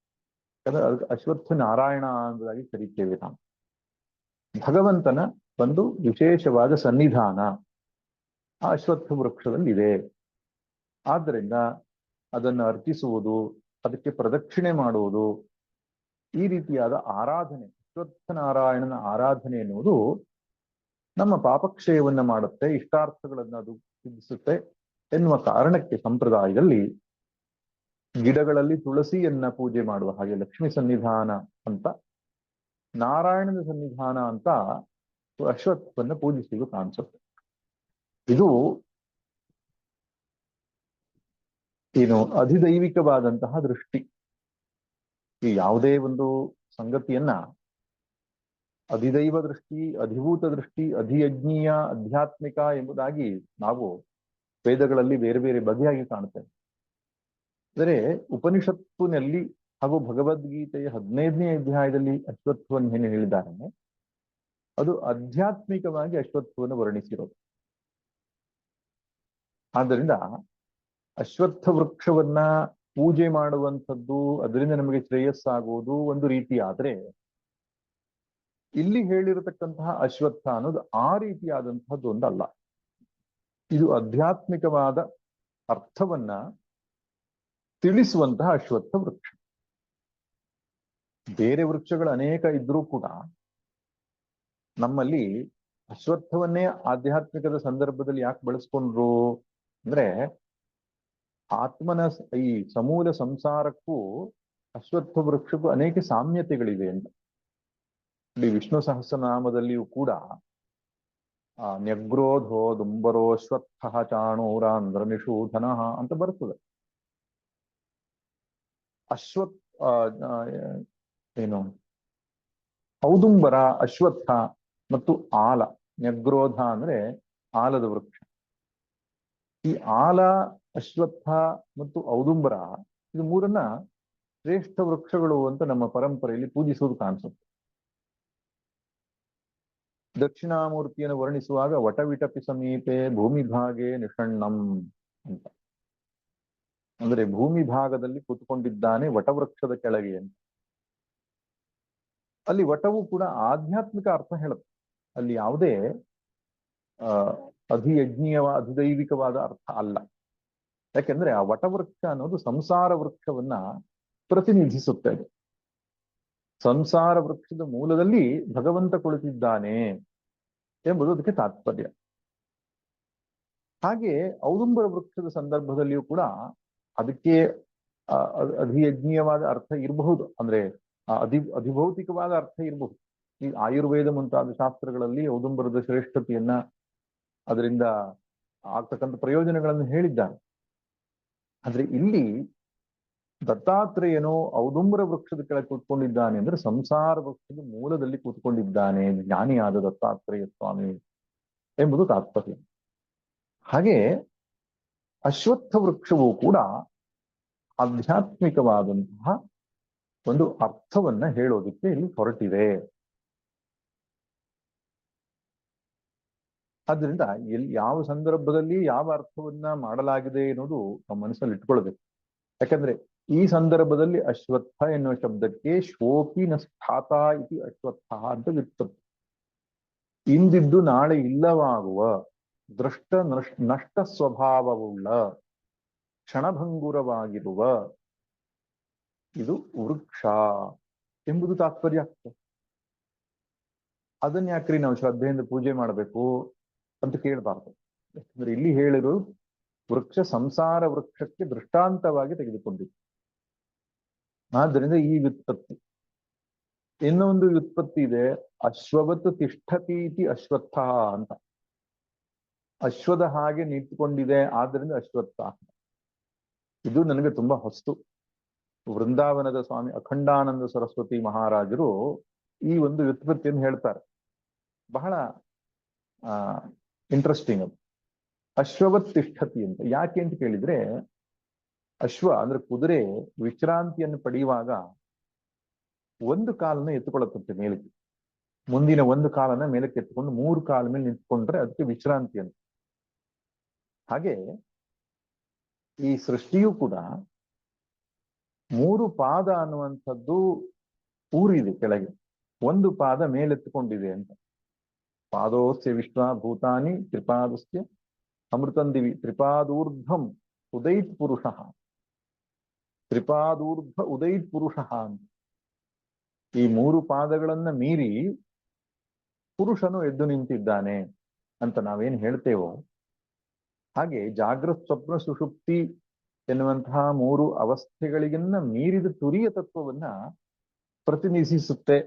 ಯಾಕಂದ್ರೆ ಅದಕ್ಕೆ ಅಶ್ವತ್ಥ ನಾರಾಯಣ ಎಂಬುದಾಗಿ ಕರೀತೇವೆ ನಾವು. ಭಗವಂತನ ಒಂದು ವಿಶೇಷವಾದ ಸನ್ನಿಧಾನ ಆ ಅಶ್ವತ್ಥ ವೃಕ್ಷದಲ್ಲಿ ಇದೆ. ಆದ್ದರಿಂದ ಅದನ್ನು ಅರ್ಪಿಸುವುದು, ಅದಕ್ಕೆ ಪ್ರದಕ್ಷಿಣೆ ಮಾಡುವುದು, ಈ ರೀತಿಯಾದ ಆರಾಧನೆ, ಅಶ್ವತ್ಥ ನಾರಾಯಣನ ಆರಾಧನೆ ಎನ್ನುವುದು ನಮ್ಮ ಪಾಪಕ್ಷಯವನ್ನ ಮಾಡುತ್ತೆ, ಇಷ್ಟಾರ್ಥಗಳನ್ನು ಅದು ಸಿದ್ಧಿಸುತ್ತೆ ಎನ್ನುವ ಕಾರಣಕ್ಕೆ ಸಂಪ್ರದಾಯದಲ್ಲಿ ಗಿಡಗಳಲ್ಲಿ ತುಳಸಿಯನ್ನ ಪೂಜೆ ಮಾಡುವ ಹಾಗೆ ಲಕ್ಷ್ಮೀ ಸನ್ನಿಧಾನ ಅಂತ, ನಾರಾಯಣನ ಸನ್ನಿಧಾನ ಅಂತ ಅಶ್ವತ್ಥವನ್ನ ಪೂಜಿಸಿಗೂ ಕಾಣಿಸುತ್ತೆ. ಇದು ಏನು ಅಧಿದೈವಿಕವಾದಂತಹ ದೃಷ್ಟಿ. ಈ ಯಾವುದೇ ಒಂದು ಸಂಗತಿಯನ್ನ ಅಧಿದೈವ ದೃಷ್ಟಿ, ಅಧಿಭೂತ ದೃಷ್ಟಿ, ಅಧಿಯಜ್ಞೀಯ, ಆಧ್ಯಾತ್ಮಿಕ ಎಂಬುದಾಗಿ ನಾವು ವೇದಗಳಲ್ಲಿ ಬೇರೆ ಬೇರೆ ಬಗೆಯಾಗಿ ಕಾಣುತ್ತೇವೆ. ಅಂದರೆ ಉಪನಿಷತ್ತಿನಲ್ಲಿ ಹಾಗೂ ಭಗವದ್ಗೀತೆಯ 15ನೇ ಅಧ್ಯಾಯದಲ್ಲಿ ಅಶ್ವತ್ಥವನ್ನು ಏನು ಹೇಳಿದ್ದಾರೆ, ಅದು ಆಧ್ಯಾತ್ಮಿಕವಾಗಿ ಅಶ್ವತ್ಥವನ್ನು ವರ್ಣಿಸಿರೋದು. ಆದ್ದರಿಂದ ಅಶ್ವತ್ಥ ವೃಕ್ಷವನ್ನ ಪೂಜೆ ಮಾಡುವಂಥದ್ದು, ಅದರಿಂದ ನಮಗೆ ಶ್ರೇಯಸ್ಸಾಗುವುದು ಒಂದು ರೀತಿ ಆದ್ರೆ, ಇಲ್ಲಿ ಹೇಳಿರತಕ್ಕಂತಹ ಅಶ್ವತ್ಥ ಅನ್ನೋದು ಆ ರೀತಿಯಾದಂತಹದ್ದು ಒಂದಲ್ಲ. ಇದು ಆಧ್ಯಾತ್ಮಿಕವಾದ ಅರ್ಥವನ್ನ ತಿಳಿಸುವಂತಹ ಅಶ್ವತ್ಥ ವೃಕ್ಷ. ಬೇರೆ ವೃಕ್ಷಗಳು ಅನೇಕ ಇದ್ರೂ ಕೂಡ ನಮ್ಮಲ್ಲಿ ಅಶ್ವತ್ಥವನ್ನೇ ಆಧ್ಯಾತ್ಮಿಕದ ಸಂದರ್ಭದಲ್ಲಿ ಯಾಕೆ ಬಳಸ್ಕೊಂಡ್ರು ಅಂದ್ರೆ, ಆತ್ಮನ ಈ ಸಮೂಲ ಸಂಸಾರಕ್ಕೂ ಅಶ್ವತ್ಥ ವೃಕ್ಷಕ್ಕೂ ಅನೇಕ ಸಾಮ್ಯತೆಗಳಿವೆ ಅಂತ. ಇಲ್ಲಿ ವಿಷ್ಣು ಸಹಸ್ರನಾಮದಲ್ಲಿಯೂ ಕೂಡ ನ್ಯಗ್ರೋಧೋ ದುಂಬರೋ ಅಶ್ವತ್ಥ ಚಾಣೂರಾಂಧ್ರ ನಿಷೂಧನ ಅಂತ ಬರ್ತದೆ. ಅಶ್ವತ್ಥ ಏನು ಔದುಂಬರ, ಅಶ್ವತ್ಥ ಮತ್ತು ಆಲ. ನ್ಯಗ್ರೋಧ ಅಂದ್ರೆ ಆಲದ ವೃಕ್ಷ. ಈ ಆಲ, ಅಶ್ವತ್ಥ ಮತ್ತು ಔದುಂಬರ ಇದು ಮೂರನ್ನ ಶ್ರೇಷ್ಠ ವೃಕ್ಷಗಳು ಅಂತ ನಮ್ಮ ಪರಂಪರೆಯಲ್ಲಿ ಪೂಜಿಸುವುದು ಕಾಣಿಸುತ್ತೆ. ದಕ್ಷಿಣಾಮೂರ್ತಿಯನ್ನು ವರ್ಣಿಸುವಾಗ ವಟವಿಟಪಿ ಸಮೀಪೆ ಭೂಮಿ ಭಾಗೆ ನಿಷಣ್ಣಂ ಅಂತ, ಅಂದ್ರೆ ಭೂಮಿ ಭಾಗದಲ್ಲಿ ಕೂತ್ಕೊಂಡಿದ್ದಾನೆ ವಟವೃಕ್ಷದ ಕೆಳಗೆ ಅಂತ. ಅಲ್ಲಿ ವಟವು ಕೂಡ ಆಧ್ಯಾತ್ಮಿಕ ಅರ್ಥ ಹೇಳುತ್ತೆ. ಅಲ್ಲಿ ಯಾವುದೇ ಅಧಿದೈವಿಕವಾದ ಅರ್ಥ ಅಲ್ಲ. ಯಾಕೆಂದ್ರೆ ಆ ವಟವೃಕ್ಷ ಅನ್ನೋದು ಸಂಸಾರ ವೃಕ್ಷವನ್ನ ಪ್ರತಿನಿಧಿಸುತ್ತೆ. ಅದು ಸಂಸಾರ ವೃಕ್ಷದ ಮೂಲದಲ್ಲಿ ಭಗವಂತ ಕುಳಿತಿದ್ದಾನೆ ಎಂಬುದು ಅದಕ್ಕೆ ತಾತ್ಪರ್ಯ. ಹಾಗೆ ಔದುಂಬರ ವೃಕ್ಷದ ಸಂದರ್ಭದಲ್ಲಿಯೂ ಕೂಡ ಅದಕ್ಕೆ ಅಧಿಯಜ್ಞೀಯವಾದ ಅರ್ಥ ಇರಬಹುದು, ಅಂದ್ರೆ ಅಧಿಭೌತಿಕವಾದ ಅರ್ಥ ಇರಬಹುದು. ಈ ಆಯುರ್ವೇದ ಮುಂತಾದ ಶಾಸ್ತ್ರಗಳಲ್ಲಿ ಔದುಂಬರದ ಶ್ರೇಷ್ಠತೆಯನ್ನ, ಅದರಿಂದ ಆಗ್ತಕ್ಕಂಥ ಪ್ರಯೋಜನಗಳನ್ನು ಹೇಳಿದ್ದಾನೆ. ಆದ್ರೆ ಇಲ್ಲಿ ದತ್ತಾತ್ರೇಯನು ಔದುಂಬರ ವೃಕ್ಷದ ಕೆಳಗೆ ಕೂತ್ಕೊಂಡಿದ್ದಾನೆ ಅಂದ್ರೆ ಸಂಸಾರ ವೃಕ್ಷದ ಮೂಲದಲ್ಲಿ ಕೂತ್ಕೊಂಡಿದ್ದಾನೆ ಜ್ಞಾನಿಯಾದ ದತ್ತಾತ್ರೇಯ ಸ್ವಾಮಿ ಎಂಬುದು ತಾತ್ಪರ್ಯ. ಹಾಗೆ ಅಶ್ವತ್ಥ ವೃಕ್ಷವು ಕೂಡ ಆಧ್ಯಾತ್ಮಿಕವಾದಂತಹ ಒಂದು ಅರ್ಥವನ್ನ ಹೇಳೋದಿಕ್ಕೆ ಇಲ್ಲಿ ಹೊರಟಿದೆ. ಆದ್ರಿಂದ ಯಾವ ಸಂದರ್ಭದಲ್ಲಿ ಯಾವ ಅರ್ಥವನ್ನ ಮಾಡಲಾಗಿದೆ ಅನ್ನೋದು ನಮ್ಮ ಮನಸ್ಸಲ್ಲಿ ಇಟ್ಕೊಳ್ಬೇಕು. ಯಾಕಂದ್ರೆ ಈ ಸಂದರ್ಭದಲ್ಲಿ ಅಶ್ವತ್ಥ ಎನ್ನುವ ಶಬ್ದಕ್ಕೆ ಶೋಪಿನ ಸ್ಥಾತ ಇತಿ ಅಶ್ವತ್ಥ ಅಂತ ವ್ಯುತ್ಪತ್ತಿ. ಇಂದಿದ್ದು ನಾಳೆ ಇಲ್ಲವಾಗುವ ನಷ್ಟ ಸ್ವಭಾವವುಳ್ಳ ಕ್ಷಣಭಂಗುರವಾಗಿರುವ ಇದು ವೃಕ್ಷ ಎಂಬುದು ತಾತ್ಪರ್ಯ ಆಗ್ತದೆ. ಅದನ್ನ ಯಾಕ್ರಿ ನಾವು ಶ್ರದ್ಧೆಯಿಂದ ಪೂಜೆ ಮಾಡಬೇಕು ಅಂತ ಕೇಳಬಾರ್ದು. ಯಾಕಂದ್ರೆ ಇಲ್ಲಿ ಹೇಳಿರು ವೃಕ್ಷ ಸಂಸಾರ ವೃಕ್ಷಕ್ಕೆ ದೃಷ್ಟಾಂತವಾಗಿ ತೆಗೆದುಕೊಂಡಿತ್ತು. ಆದ್ದರಿಂದ ಈ ವ್ಯುತ್ಪತ್ತಿ. ಇನ್ನೊಂದು ವ್ಯುತ್ಪತ್ತಿ ಇದೆ, ಅಶ್ವವತ್ ತಿಷ್ಠತಿ ಇತಿ ಅಶ್ವತ್ಥ ಅಂತ. ಅಶ್ವದ ಹಾಗೆ ನಿಂತುಕೊಂಡಿದೆ, ಆದ್ದರಿಂದ ಅಶ್ವತ್ಥ. ಇದು ನನಗೆ ತುಂಬಾ ಹೊಸ್ತು. ವೃಂದಾವನದ ಸ್ವಾಮಿ ಅಖಂಡಾನಂದ ಸರಸ್ವತಿ ಮಹಾರಾಜರು ಈ ಒಂದು ವ್ಯುತ್ಪತ್ತಿಯನ್ನು ಹೇಳ್ತಾರೆ. ಬಹಳ ಇಂಟ್ರೆಸ್ಟಿಂಗ್ ಅದು. ಅಶ್ವವತ್ ತಿಷ್ಠತಿ ಅಂತ ಯಾಕೆ ಅಂತ ಕೇಳಿದ್ರೆ, ಅಶ್ವ ಅಂದ್ರೆ ಕುದುರೆ ವಿಶ್ರಾಂತಿಯನ್ನು ಪಡೆಯುವಾಗ ಒಂದು ಕಾಲನ್ನ ಎತ್ತುಕೊಳ್ಳುತ್ತೆ ಮೇಲಕ್ಕೆ, ಮುಂದಿನ ಒಂದು ಕಾಲನ್ನ ಮೇಲಕ್ಕೆ ಎತ್ತುಕೊಂಡು 3 ಕಾಲ ಮೇಲೆ ನಿಂತ್ಕೊಂಡ್ರೆ ಅದಕ್ಕೆ ವಿಶ್ರಾಂತಿ ಅಂತ. ಹಾಗೆ ಈ ಸೃಷ್ಟಿಯೂ ಕೂಡ 3 ಪಾದ ಅನ್ನುವಂಥದ್ದು ಊರಿದೆ ಕೆಳಗೆ, ಒಂದು ಪಾದ ಮೇಲೆತ್ತುಕೊಂಡಿದೆ ಅಂತ. ಪಾದೋಸ್ಯ ವಿಶ್ವ ಭೂತಾನಿ ತ್ರಿಪಾದಸ್ಯ ಅಮೃತಂದಿವಿ ತ್ರಿಪಾದೂರ್ಧ್ವಂ ಉದೈತ್ ಪುರುಷ, ತ್ರಿಪಾದೂರ್ಧ್ವ ಉದೈತ್ ಪುರುಷ ಅಂತ. ಈ 3 ಪಾದಗಳನ್ನ ಮೀರಿ ಪುರುಷನು ಎದ್ದು ನಿಂತಿದ್ದಾನೆ ಅಂತ ನಾವೇನ್ ಹೇಳ್ತೇವೋ ಹಾಗೆ ಜಾಗೃತ್ ಸ್ವಪ್ನ ಸುಷುಪ್ತಿ ಎನ್ನುವಂತಹ 3 ಅವಸ್ಥೆಗಳಿಗನ್ನ ಮೀರಿದ ತುರಿಯ ತತ್ವವನ್ನ ಪ್ರತಿನಿಧಿಸುತ್ತೆ.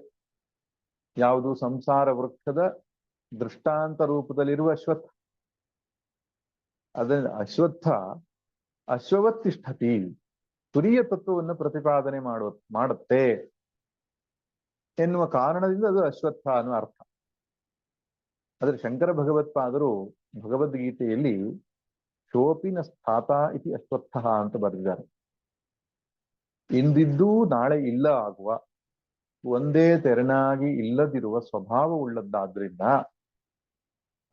ಯಾವುದು? ಸಂಸಾರ ವೃಕ್ಷದ ದೃಷ್ಟಾಂತ ರೂಪದಲ್ಲಿರುವ ಅಶ್ವತ್ಥ. ಅದನ್ನ ಅಶ್ವವತ್ತಿಷ್ಠತಿ, ತುರಿಯ ತತ್ವವನ್ನು ಪ್ರತಿಪಾದನೆ ಮಾಡುತ್ತೆ ಎನ್ನುವ ಕಾರಣದಿಂದ ಅದು ಅಶ್ವತ್ಥ ಅನ್ನುವ ಅರ್ಥ. ಆದ್ರೆ ಶಂಕರ ಭಗವತ್ಪಾದರು ಭಗವದ್ಗೀತೆಯಲ್ಲಿ ಶೋಪಿನ ಸ್ಥಾತ ಇತಿ ಅಶ್ವತ್ಥ ಅಂತ ಬರೆದಿದ್ದಾರೆ. ಇಂದಿದ್ದು ನಾಳೆ ಇಲ್ಲ ಆಗುವ, ಒಂದೇ ತೆರನಾಗಿ ಇಲ್ಲದಿರುವ ಸ್ವಭಾವ ಉಳ್ಳದ್ದಾದ್ರಿಂದ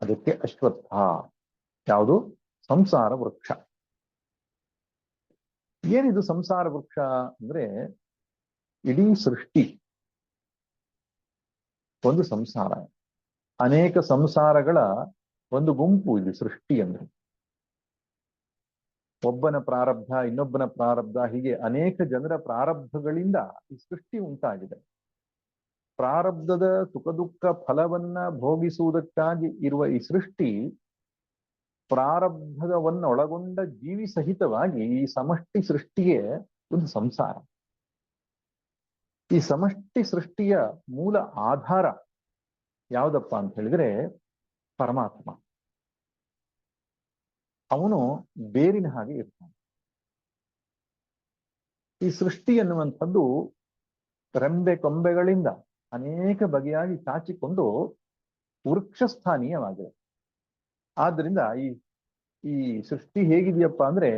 ಅದಕ್ಕೆ ಅಶ್ವತ್ಥ. ಯಾವುದು? ಸಂಸಾರ ವೃಕ್ಷ. ಏನಿದು ಸಂಸಾರ ವೃಕ್ಷ ಅಂದ್ರೆ, ಇಡೀ ಸೃಷ್ಟಿ ಒಂದು ಸಂಸಾರ, ಅನೇಕ ಸಂಸಾರಗಳ ಒಂದು ಗುಂಪು ಇದು ಸೃಷ್ಟಿ ಅಂದ್ರೆ. ಒಬ್ಬನ ಪ್ರಾರಬ್ಧ, ಇನ್ನೊಬ್ಬನ ಪ್ರಾರಬ್ಧ, ಹೀಗೆ ಅನೇಕ ಜನರ ಪ್ರಾರಬ್ಧಗಳಿಂದ ಈ ಸೃಷ್ಟಿ ಉಂಟಾಗಿದೆ. ಪ್ರಾರಬ್ಧದ ಸುಖ ದುಃಖ ಫಲವನ್ನ ಭೋಗಿಸುವುದಕ್ಕಾಗಿ ಇರುವ ಈ ಸೃಷ್ಟಿ ಪ್ರಾರಬ್ಧವನ್ನ ಒಳಗೊಂಡ ಜೀವಿ ಸಹಿತವಾಗಿ ಈ ಸಮಷ್ಟಿ ಸೃಷ್ಟಿಗೆ ಒಂದು ಸಂಸಾರ. ಈ ಸಮಷ್ಟಿ ಸೃಷ್ಟಿಯ ಮೂಲ ಆಧಾರ ಯಾವುದಪ್ಪ ಅಂತ ಹೇಳಿದ್ರೆ ಪರಮಾತ್ಮ. ಅವನು ಬೇರಿನ ಹಾಗೆ ಇರ್ತಾನೆ. ಈ ಸೃಷ್ಟಿ ಎನ್ನುವಂಥದ್ದು ರೆಂಬೆ ಕೊಂಬೆಗಳಿಂದ ಅನೇಕ ಬಗೆಯಾಗಿ ಚಾಚಿಕೊಂಡು ವೃಕ್ಷಸ್ಥಾನೀಯವಾಗಿದೆ. ಆದ್ರಿಂದ ಈ ಸೃಷ್ಟಿ ಹೇಗಿದೆಯಪ್ಪ ಅಂದ್ರೆ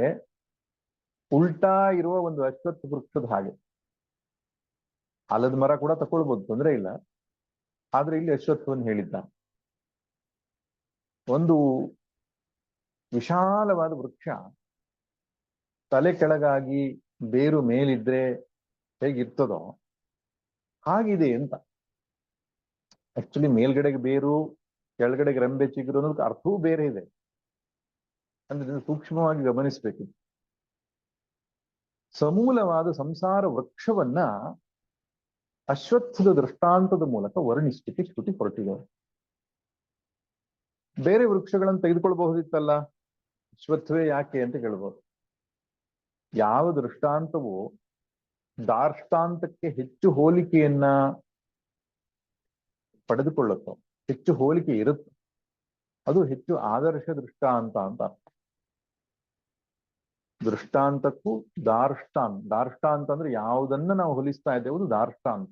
ಉಲ್ಟಾ ಇರುವ ಒಂದು ಅಶ್ವತ್ಥ ವೃಕ್ಷದ ಹಾಗೆ. ಆಲದ ಮರ ಕೂಡ ತಕೊಳ್ಬಹುದು, ತೊಂದರೆ ಇಲ್ಲ. ಆದ್ರೆ ಇಲ್ಲಿ ಅಶ್ವತ್ಥವನ್ನು ಹೇಳಿದ್ದಾನೆ. ಒಂದು ವಿಶಾಲವಾದ ವೃಕ್ಷ ತಲೆ ಕೆಳಗಾಗಿ ಬೇರು ಮೇಲಿದ್ರೆ ಹೇಗಿರ್ತದೋ ಹಾಗಿದೆ ಅಂತ. ಆಕ್ಚುಲಿ ಮೇಲ್ಗಡೆಗೆ ಬೇರು, ಕೆಳಗಡೆಗೆ ರೆಂಬೆ ಚಿಗುರು ಅನ್ನೋದಕ್ಕೆ ಅರ್ಥವೂ ಬೇರೆ ಇದೆ. ಅಂದ್ರೆ ಸೂಕ್ಷ್ಮವಾಗಿ ಗಮನಿಸ್ಬೇಕು. ಸಮೂಲವಾದ ಸಂಸಾರ ವೃಕ್ಷವನ್ನ ಅಶ್ವತ್ಥದ ದೃಷ್ಟಾಂತದ ಮೂಲಕ ವರ್ಣಿಸಲಿಕ್ಕೆ ಶ್ರುತಿ ಹೊರಟಿದೆ. ಬೇರೆ ವೃಕ್ಷಗಳನ್ನು ತೆಗೆದುಕೊಳ್ಬಹುದಿತ್ತಲ್ಲ, ಅಶ್ವತ್ಥವೇ ಯಾಕೆ ಅಂತ ಕೇಳ್ಬೋದು. ಯಾವ ದೃಷ್ಟಾಂತವು ದಾರ್ಷ್ಟಾಂತಕ್ಕೆ ಹೆಚ್ಚು ಹೋಲಿಕೆಯನ್ನ ಪಡೆದುಕೊಳ್ಳುತ್ತೋ, ಹೆಚ್ಚು ಹೋಲಿಕೆ ಇರುತ್ತೆ, ಅದು ಹೆಚ್ಚು ಆದರ್ಶ ದೃಷ್ಟಾಂತ ಅಂತ ಅರ್ಥ. ದೃಷ್ಟಾಂತಕ್ಕೂ ದಾರ್ಷ್ಟಾಂತ ಅಂದ್ರೆ ಯಾವುದನ್ನ ನಾವು ಹೋಲಿಸ್ತಾ ಇದ್ದೇವೆ ದಾರ್ಷ್ಟಾಂತ.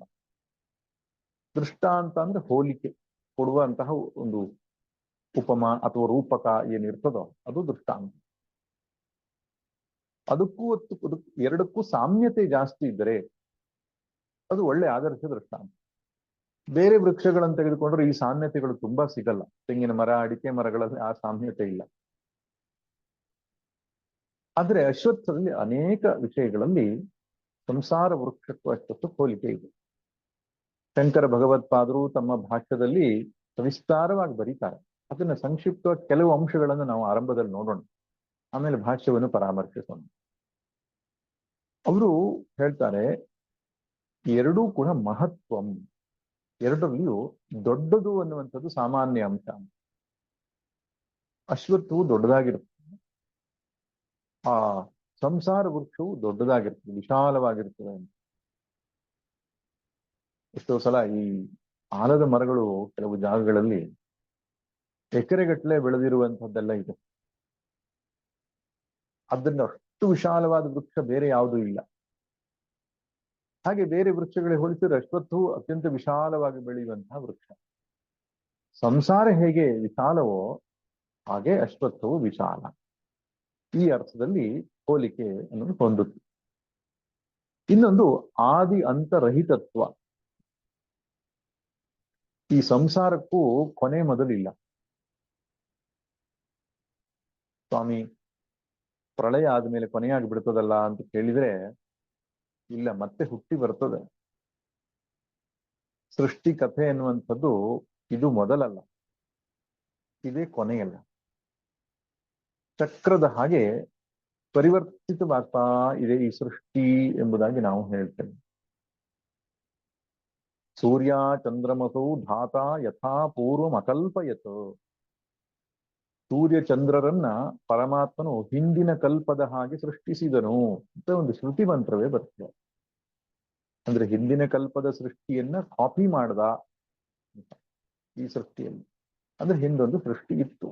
ದೃಷ್ಟಾಂತ ಅಂದ್ರೆ ಹೋಲಿಕೆ ಕೊಡುವಂತಹ ಒಂದು ಉಪಮಾ ಅಥವಾ ರೂಪಕ ಏನಿರ್ತದೋ ಅದು ದೃಷ್ಟಾಂತ. ಅದಕ್ಕೂ ಎರಡಕ್ಕೂ ಸಾಮ್ಯತೆ ಜಾಸ್ತಿ ಇದ್ದರೆ ಅದು ಒಳ್ಳೆ ಆದರ್ಶ ದೃಷ್ಟಾಂತ. ಬೇರೆ ವೃಕ್ಷಗಳನ್ನು ತೆಗೆದುಕೊಂಡ್ರೆ ಈ ಸಾಮ್ಯತೆಗಳು ತುಂಬಾ ಸಿಗಲ್ಲ. ತೆಂಗಿನ ಮರ, ಅಡಿಕೆ ಮರಗಳಲ್ಲಿ ಆ ಸಾಮ್ಯತೆ ಇಲ್ಲ. ಆದ್ರೆ ಅಶ್ವತ್ಥದಲ್ಲಿ ಅನೇಕ ವಿಷಯಗಳಲ್ಲಿ ಸಂಸಾರ ವೃಕ್ಷಕ್ಕೂ ಅಷ್ಟೊತ್ತು ಹೋಲಿಕೆ ಇದೆ. ಶಂಕರ ಭಗವತ್ಪಾದರು ತಮ್ಮ ಭಾಷ್ಯದಲ್ಲಿ ಸವಿಸ್ತಾರವಾಗಿ ಬರೀತಾರೆ. ಅದನ್ನ ಸಂಕ್ಷಿಪ್ತವಾಗಿ ಕೆಲವು ಅಂಶಗಳನ್ನು ನಾವು ಆರಂಭದಲ್ಲಿ ನೋಡೋಣ, ಆಮೇಲೆ ಭಾಷ್ಯವನ್ನು ಪರಾಮರ್ಶಿಸೋಣ. ಅವರು ಹೇಳ್ತಾರೆ, ಎರಡೂ ಕೂಡ ಮಹತ್ವಂ, ಎರಡರಲ್ಲಿಯೂ ದೊಡ್ಡದು ಅನ್ನುವಂಥದ್ದು ಸಾಮಾನ್ಯ ಅಂಶ. ಅಶ್ವತ್ಥವು ದೊಡ್ಡದಾಗಿರುತ್ತೆ, ಆ ಸಂಸಾರ ವೃಕ್ಷವು ದೊಡ್ಡದಾಗಿರ್ತದೆ, ವಿಶಾಲವಾಗಿರ್ತದೆ. ಎಷ್ಟೋ ಸಲ ಈ ಆಲದ ಮರಗಳು ಕೆಲವು ಜಾಗಗಳಲ್ಲಿ ಎಕರೆಗಟ್ಟಲೆ ಬೆಳೆದಿರುವಂತಹದ್ದೆಲ್ಲ ಇದೆ. ಅದನ್ನ ಅಷ್ಟು ವಿಶಾಲವಾದ ವೃಕ್ಷ ಬೇರೆ ಯಾವುದೂ ಇಲ್ಲ. ಹಾಗೆ ಬೇರೆ ವೃಕ್ಷಗಳಿಗೆ ಹೋಲಿಸಿದ್ರೆ ಅಶ್ವತ್ಥವು ಅತ್ಯಂತ ವಿಶಾಲವಾಗಿ ಬೆಳೆಯುವಂತಹ ವೃಕ್ಷ. ಸಂಸಾರ ಹೇಗೆ ವಿಶಾಲವೋ ಹಾಗೆ ಅಶ್ವತ್ಥವು ವಿಶಾಲ. ಈ ಅರ್ಥದಲ್ಲಿ ಹೋಲಿಕೆ ಅನ್ನೋದು ಹೊಂದುತ್ತೆ. ಇನ್ನೊಂದು ಆದಿ ಅಂತರಹಿತತ್ವ. ಈ ಸಂಸಾರಕ್ಕೂ ಕೊನೆ ಮೊದಲಿಲ್ಲ. ಸ್ವಾಮಿ, ಪ್ರಳಯ ಆದ್ಮೇಲೆ ಕೊನೆಯಾಗಿ ಬಿಡ್ತದಲ್ಲ ಅಂತ ಕೇಳಿದ್ರೆ ಇಲ್ಲ, ಮತ್ತೆ ಹುಟ್ಟಿ ಬರ್ತದೆ. ಸೃಷ್ಟಿ ಕಥೆ ಎನ್ನುವಂಥದ್ದು ಇದು ಮೊದಲಲ್ಲ, ಇದೇ ಕೊನೆಯಲ್ಲ. ಚಕ್ರದ ಹಾಗೆ ಪರಿವರ್ತಿತವಾಗ್ತಾ ಇದೆ ಈ ಸೃಷ್ಟಿ ಎಂಬುದಾಗಿ ನಾವು ಹೇಳ್ತೇವೆ. ಸೂರ್ಯ ಚಂದ್ರಮಸೌ ಧಾತ ಯಥಾ ಪೂರ್ವಂ ಅಕಲ್ಪಯತ್. ಸೂರ್ಯ ಚಂದ್ರರನ್ನ ಪರಮಾತ್ಮನು ಹಿಂದಿನ ಕಲ್ಪದ ಹಾಗೆ ಸೃಷ್ಟಿಸಿದನು ಅಂತ ಒಂದು ಶ್ರುತಿ ಮಂತ್ರವೇ ಬರ್ತದೆ. ಅಂದ್ರೆ ಹಿಂದಿನ ಕಲ್ಪದ ಸೃಷ್ಟಿಯನ್ನ ಕಾಪಿ ಮಾಡ್ದ ಈ ಸೃಷ್ಟಿಯಲ್ಲಿ. ಅಂದ್ರೆ ಹಿಂದೊಂದು ಸೃಷ್ಟಿ ಇತ್ತು.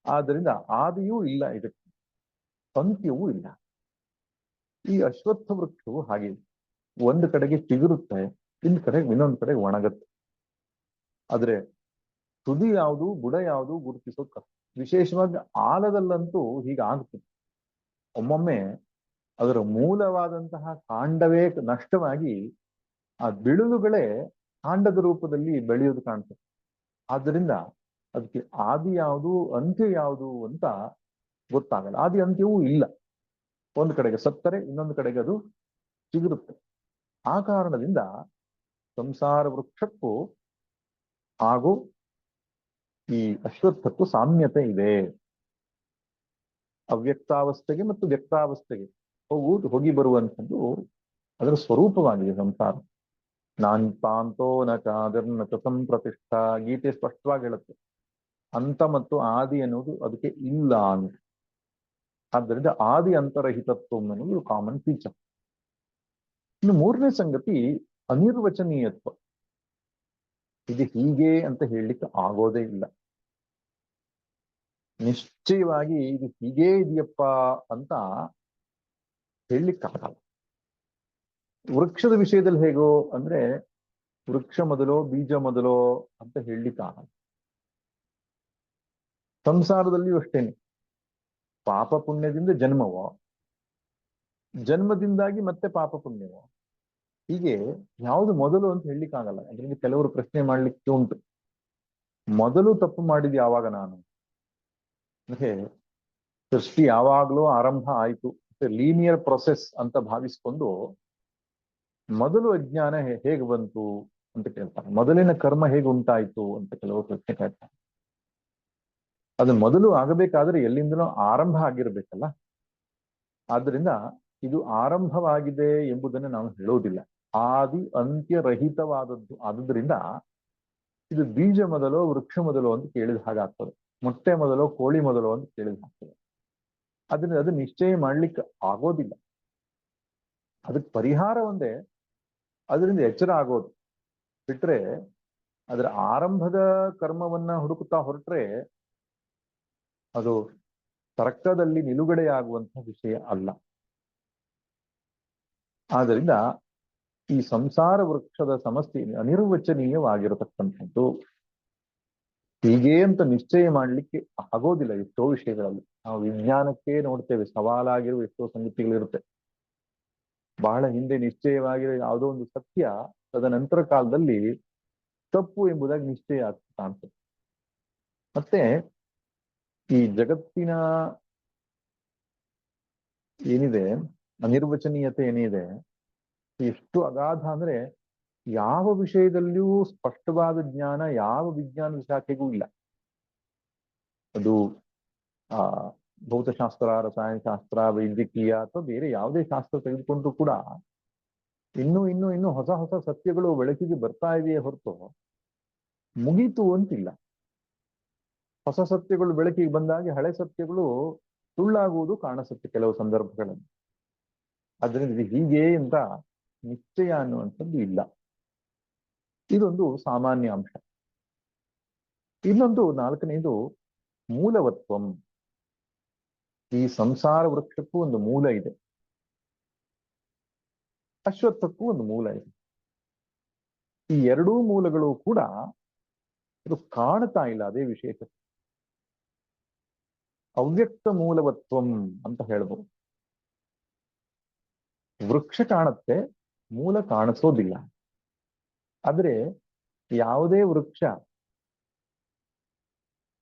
ಆದ್ದರಿಂದ ಆದಿಯೂ ಇಲ್ಲ, ಇದಕ್ಕೆ ಅಂತ್ಯವೂ ಇಲ್ಲ. ಈ ಅಶ್ವತ್ಥ ವೃಕ್ಷವು ಹಾಗೆ ಒಂದು ಕಡೆಗೆ ಚಿಗುರುತ್ತೆ, ಇನ್ನೊಂದು ಕಡೆಗೆ ಒಣಗತ್ತೆ. ಆದ್ರೆ ತುದಿ ಯಾವುದು ಬುಡ ಯಾವುದು ಗುರುತಿಸೋದು ಕಷ್ಟ. ವಿಶೇಷವಾಗಿ ಆಲದಲ್ಲಂತೂ ಹೀಗಾಗುತ್ತದೆ. ಒಮ್ಮೊಮ್ಮೆ ಅದರ ಮೂಲವಾದಂತಹ ಕಾಂಡವೇ ನಷ್ಟವಾಗಿ ಆ ಬಿಳುಲುಗಳೇ ಕಾಂಡದ ರೂಪದಲ್ಲಿ ಬೆಳೆಯೋದು ಕಾಣ್ತದೆ. ಆದ್ದರಿಂದ ಅದಕ್ಕೆ ಆದಿ ಯಾವುದು ಅಂತ್ಯ ಯಾವುದು ಅಂತ ಗೊತ್ತಾಗಲ್ಲ. ಆದಿ ಅಂತ್ಯವೂ ಇಲ್ಲ. ಒಂದು ಕಡೆಗೆ ಸತ್ತರೆ ಇನ್ನೊಂದು ಕಡೆಗೆ ಅದು ಚಿಗುರುತ್ತೆ. ಆ ಕಾರಣದಿಂದ ಸಂಸಾರ ವೃಕ್ಷಕ್ಕೂ ಹಾಗೂ ಈ ಅಶ್ವತ್ಥಕ್ಕೂ ಸಾಮ್ಯತೆ ಇದೆ. ಅವ್ಯಕ್ತಾವಸ್ಥೆಗೆ ಮತ್ತು ವ್ಯಕ್ತಾವಸ್ಥೆಗೆ ಹೋಗಿ ಬರುವಂಥದ್ದು ಅದರ ಸ್ವರೂಪವಾಗಿದೆ ಸಂಸಾರ. ನಾನ್ ಪಾಂತೋ ನ ಚಾದಿರ್ನ ಚ ಸಂಪ್ರತಿಷ್ಠಾ, ಗೀತೆ ಸ್ಪಷ್ಟವಾಗಿ ಹೇಳುತ್ತೆ. ಅಂತ ಮತ್ತು ಆದಿ ಅನ್ನೋದು ಅದಕ್ಕೆ ಇಲ್ಲ ಅಂತ. ಆದ್ದರಿಂದ ಆದಿ ಅಂತರಹಿತತ್ವ ಅನ್ನೋದು ಕಾಮನ್ ಫೀಚರ್. ಇನ್ನು ಮೂರನೇ ಸಂಗತಿ ಅನಿರ್ವಚನೀಯತ್ವ. ಇದು ಹೀಗೆ ಅಂತ ಹೇಳಲಿಕ್ಕೆ ಆಗೋದೇ ಇಲ್ಲ. ನಿಶ್ಚಯವಾಗಿ ಇದು ಹೀಗೇ ಇದೆಯಪ್ಪ ಅಂತ ಹೇಳಲಿಕ್ಕಾಗಲ್ಲ. ವೃಕ್ಷದ ವಿಷಯದಲ್ಲಿ ಹೇಗೋ ಅಂದ್ರೆ ವೃಕ್ಷ ಮೊದಲೋ ಬೀಜ ಮೊದಲೋ ಅಂತ ಹೇಳಲಿಕ್ಕಾಗಲ್ಲ. ಸಂಸಾರದಲ್ಲಿಯೂ ಅಷ್ಟೇನೆ. ಪಾಪ ಪುಣ್ಯದಿಂದ ಜನ್ಮವೋ, ಜನ್ಮದಿಂದಾಗಿ ಮತ್ತೆ ಪಾಪ ಪುಣ್ಯವೋ, ಹೀಗೆ ಯಾವುದು ಮೊದಲು ಅಂತ ಹೇಳಲಿಕ್ಕಾಗಲ್ಲ. ಅದರಲ್ಲಿ ಕೆಲವರು ಪ್ರಶ್ನೆ ಮಾಡ್ಲಿಕ್ಕೆ ಉಂಟು, ಮೊದಲು ತಪ್ಪು ಮಾಡಿದ್ ಯಾವಾಗ ನಾನು ಅಂದ್ರೆ ಸೃಷ್ಟಿ ಯಾವಾಗ್ಲೂ ಆರಂಭ ಆಯ್ತು, ಲೀನಿಯರ್ ಪ್ರೊಸೆಸ್ ಅಂತ ಭಾವಿಸ್ಕೊಂಡು ಮೊದಲು ಅಜ್ಞಾನ ಹೇಗೆ ಬಂತು ಅಂತ ಕೇಳ್ತಾರೆ. ಮೊದಲಿನ ಕರ್ಮ ಹೇಗೆ ಉಂಟಾಯ್ತು ಅಂತ ಕೆಲವರು ಪ್ರಶ್ನೆ ಕೇಳ್ತಾರೆ. ಅದು ಮೊದಲು ಆಗಬೇಕಾದ್ರೆ ಎಲ್ಲಿಂದನೋ ಆರಂಭ ಆಗಿರ್ಬೇಕಲ್ಲ. ಆದ್ರಿಂದ ಇದು ಆರಂಭವಾಗಿದೆ ಎಂಬುದನ್ನು ನಾವು ಹೇಳೋದಿಲ್ಲ. ಆದಿ ಅಂತ್ಯರಹಿತವಾದದ್ದು ಆದುದರಿಂದ ಇದು ಬೀಜ ಮೊದಲೋ ವೃಕ್ಷ ಮೊದಲೋ ಅಂತ ಕೇಳಿದ ಹಾಗಾಗ್ತದೆ. ಮೊಟ್ಟೆ ಮೊದಲೋ ಕೋಳಿ ಮೊದಲೋ ಅಂತ ಕೇಳಿದ ಹಾಕ್ತದೆ. ಅದನ್ನ ಅದು ನಿಶ್ಚಯ ಮಾಡ್ಲಿಕ್ಕೆ ಆಗೋದಿಲ್ಲ. ಅದಕ್ಕೆ ಪರಿಹಾರ ಒಂದೇ, ಅದರಿಂದ ಎಚ್ಚರ ಆಗೋದು. ಬಿಟ್ರೆ ಅದರ ಆರಂಭದ ಕರ್ಮವನ್ನ ಹುಡುಕುತ್ತಾ ಹೊರಟ್ರೆ ಅದು ತರ್ಕದಲ್ಲಿ ನಿಲುಗಡೆಯಾಗುವಂತಹ ವಿಷಯ ಅಲ್ಲ. ಆದ್ದರಿಂದ ಈ ಸಂಸಾರ ವೃಕ್ಷದ ಸಮಸ್ಯೆ ಅನಿರ್ವಚನೀಯವಾಗಿರತಕ್ಕಂಥದ್ದು. ಹೀಗೆ ಅಂತ ನಿಶ್ಚಯ ಮಾಡ್ಲಿಕ್ಕೆ ಆಗೋದಿಲ್ಲ ಎಷ್ಟೋ ವಿಷಯಗಳಲ್ಲಿ. ನಾವು ವಿಜ್ಞಾನಕ್ಕೆ ನೋಡ್ತೇವೆ, ಸವಾಲಾಗಿರುವ ಎಷ್ಟೋ ಸಂಗತಿಗಳಿರುತ್ತೆ. ಬಹಳ ಹಿಂದೆ ನಿಶ್ಚಯವಾಗಿರೋ ಯಾವುದೋ ಒಂದು ಸತ್ಯ ತದನಂತರ ಕಾಲದಲ್ಲಿ ತಪ್ಪು ಎಂಬುದಾಗಿ ನಿಶ್ಚಯ ಆಗ್ತಾ ಕಾಣ್ತದೆ. ಮತ್ತೆ ಈ ಜಗತ್ತಿನ ಏನಿದೆ ಅನಿರ್ವಚನೀಯತೆ ಏನಿದೆ ಎಷ್ಟು ಅಗಾಧ ಅಂದ್ರೆ ಯಾವ ವಿಷಯದಲ್ಲಿಯೂ ಸ್ಪಷ್ಟವಾದ ಜ್ಞಾನ ಯಾವ ವಿಜ್ಞಾನದ ಶಾಖೆಗೂ ಇಲ್ಲ. ಅದು ಭೌತಶಾಸ್ತ್ರ, ರಸಾಯನಶಾಸ್ತ್ರ, ವೈದ್ಯಕೀಯ ಅಥವಾ ಬೇರೆ ಯಾವುದೇ ಶಾಸ್ತ್ರ ತೆಗೆದುಕೊಂಡ್ರು ಕೂಡ ಇನ್ನೂ ಹೊಸ ಹೊಸ ಸತ್ಯಗಳು ಬೆಳಕಿಗೆ ಬರ್ತಾ ಇದೆಯೇ ಹೊರತು ಮುಗೀತು ಅಂತಿಲ್ಲ. ಹೊಸ ಸತ್ಯಗಳು ಬೆಳಕಿಗೆ ಬಂದಾಗೆ ಹಳೆ ಸತ್ಯಗಳು ಸುಳ್ಳಾಗುವುದು ಕಾಣಿಸುತ್ತೆ ಕೆಲವು ಸಂದರ್ಭಗಳಲ್ಲಿ. ಅದರಿಂದ ಇದು ಹೀಗೆ ಅಂತ ನಿಶ್ಚಯ ಅನ್ನುವಂಥದ್ದು ಇಲ್ಲ. ಇದೊಂದು ಸಾಮಾನ್ಯ ಅಂಶ. ಇನ್ನೊಂದು ನಾಲ್ಕನೇದು ಮೂಲವತ್ವಂ. ಈ ಸಂಸಾರ ವೃಕ್ಷಕ್ಕೂ ಒಂದು ಮೂಲ ಇದೆ, ಅಶ್ವತ್ಥಕ್ಕೂ ಒಂದು ಮೂಲ ಇದೆ. ಈ ಎರಡೂ ಮೂಲಗಳು ಕೂಡ ಅದು ಕಾಣ್ತಾ ಇಲ್ಲ. ಅದೇ ವಿಶೇಷ. ಅವ್ಯಕ್ತ ಮೂಲವತ್ವಂ ಅಂತ ಹೇಳ್ಬೋದು. ವೃಕ್ಷ ಕಾಣುತ್ತೆ, ಮೂಲ ಕಾಣಿಸೋದಿಲ್ಲ. ಆದ್ರೆ ಯಾವುದೇ ವೃಕ್ಷ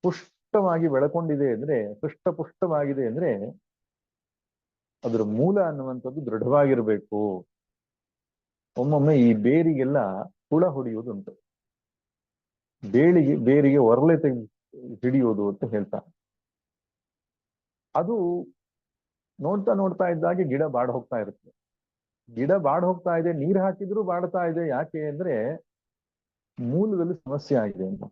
ಪುಷ್ಟವಾಗಿ ಬೆಳಕೊಂಡಿದೆ ಅಂದ್ರೆ, ಪುಷ್ಟವಾಗಿದೆ ಅಂದ್ರೆ ಅದ್ರ ಮೂಲ ಅನ್ನುವಂಥದ್ದು ದೃಢವಾಗಿರ್ಬೇಕು. ಒಮ್ಮೊಮ್ಮೆ ಈ ಬೇರಿಗೆಲ್ಲ ಹುಳ ಹೊಡೆಯುವುದುಂಟು. ಬೇರಿಗೆ ಒರಳೆ ಹಿಡಿಯೋದು ಅಂತ ಹೇಳ್ತಾರೆ. ಅದು ನೋಡ್ತಾ ಇದ್ದಾಗೆ ಗಿಡ ಬಾಡ್ ಹೋಗ್ತಾ ಇರುತ್ತೆ. ಗಿಡ ಬಾಡ್ ಹೋಗ್ತಾ ಇದೆ, ನೀರು ಹಾಕಿದ್ರು ಬಾಡ್ತಾ ಇದೆ. ಯಾಕೆ ಅಂದ್ರೆ ಮೂಲದಲ್ಲಿ ಸಮಸ್ಯೆ ಆಗಿದೆ ಅಂತ.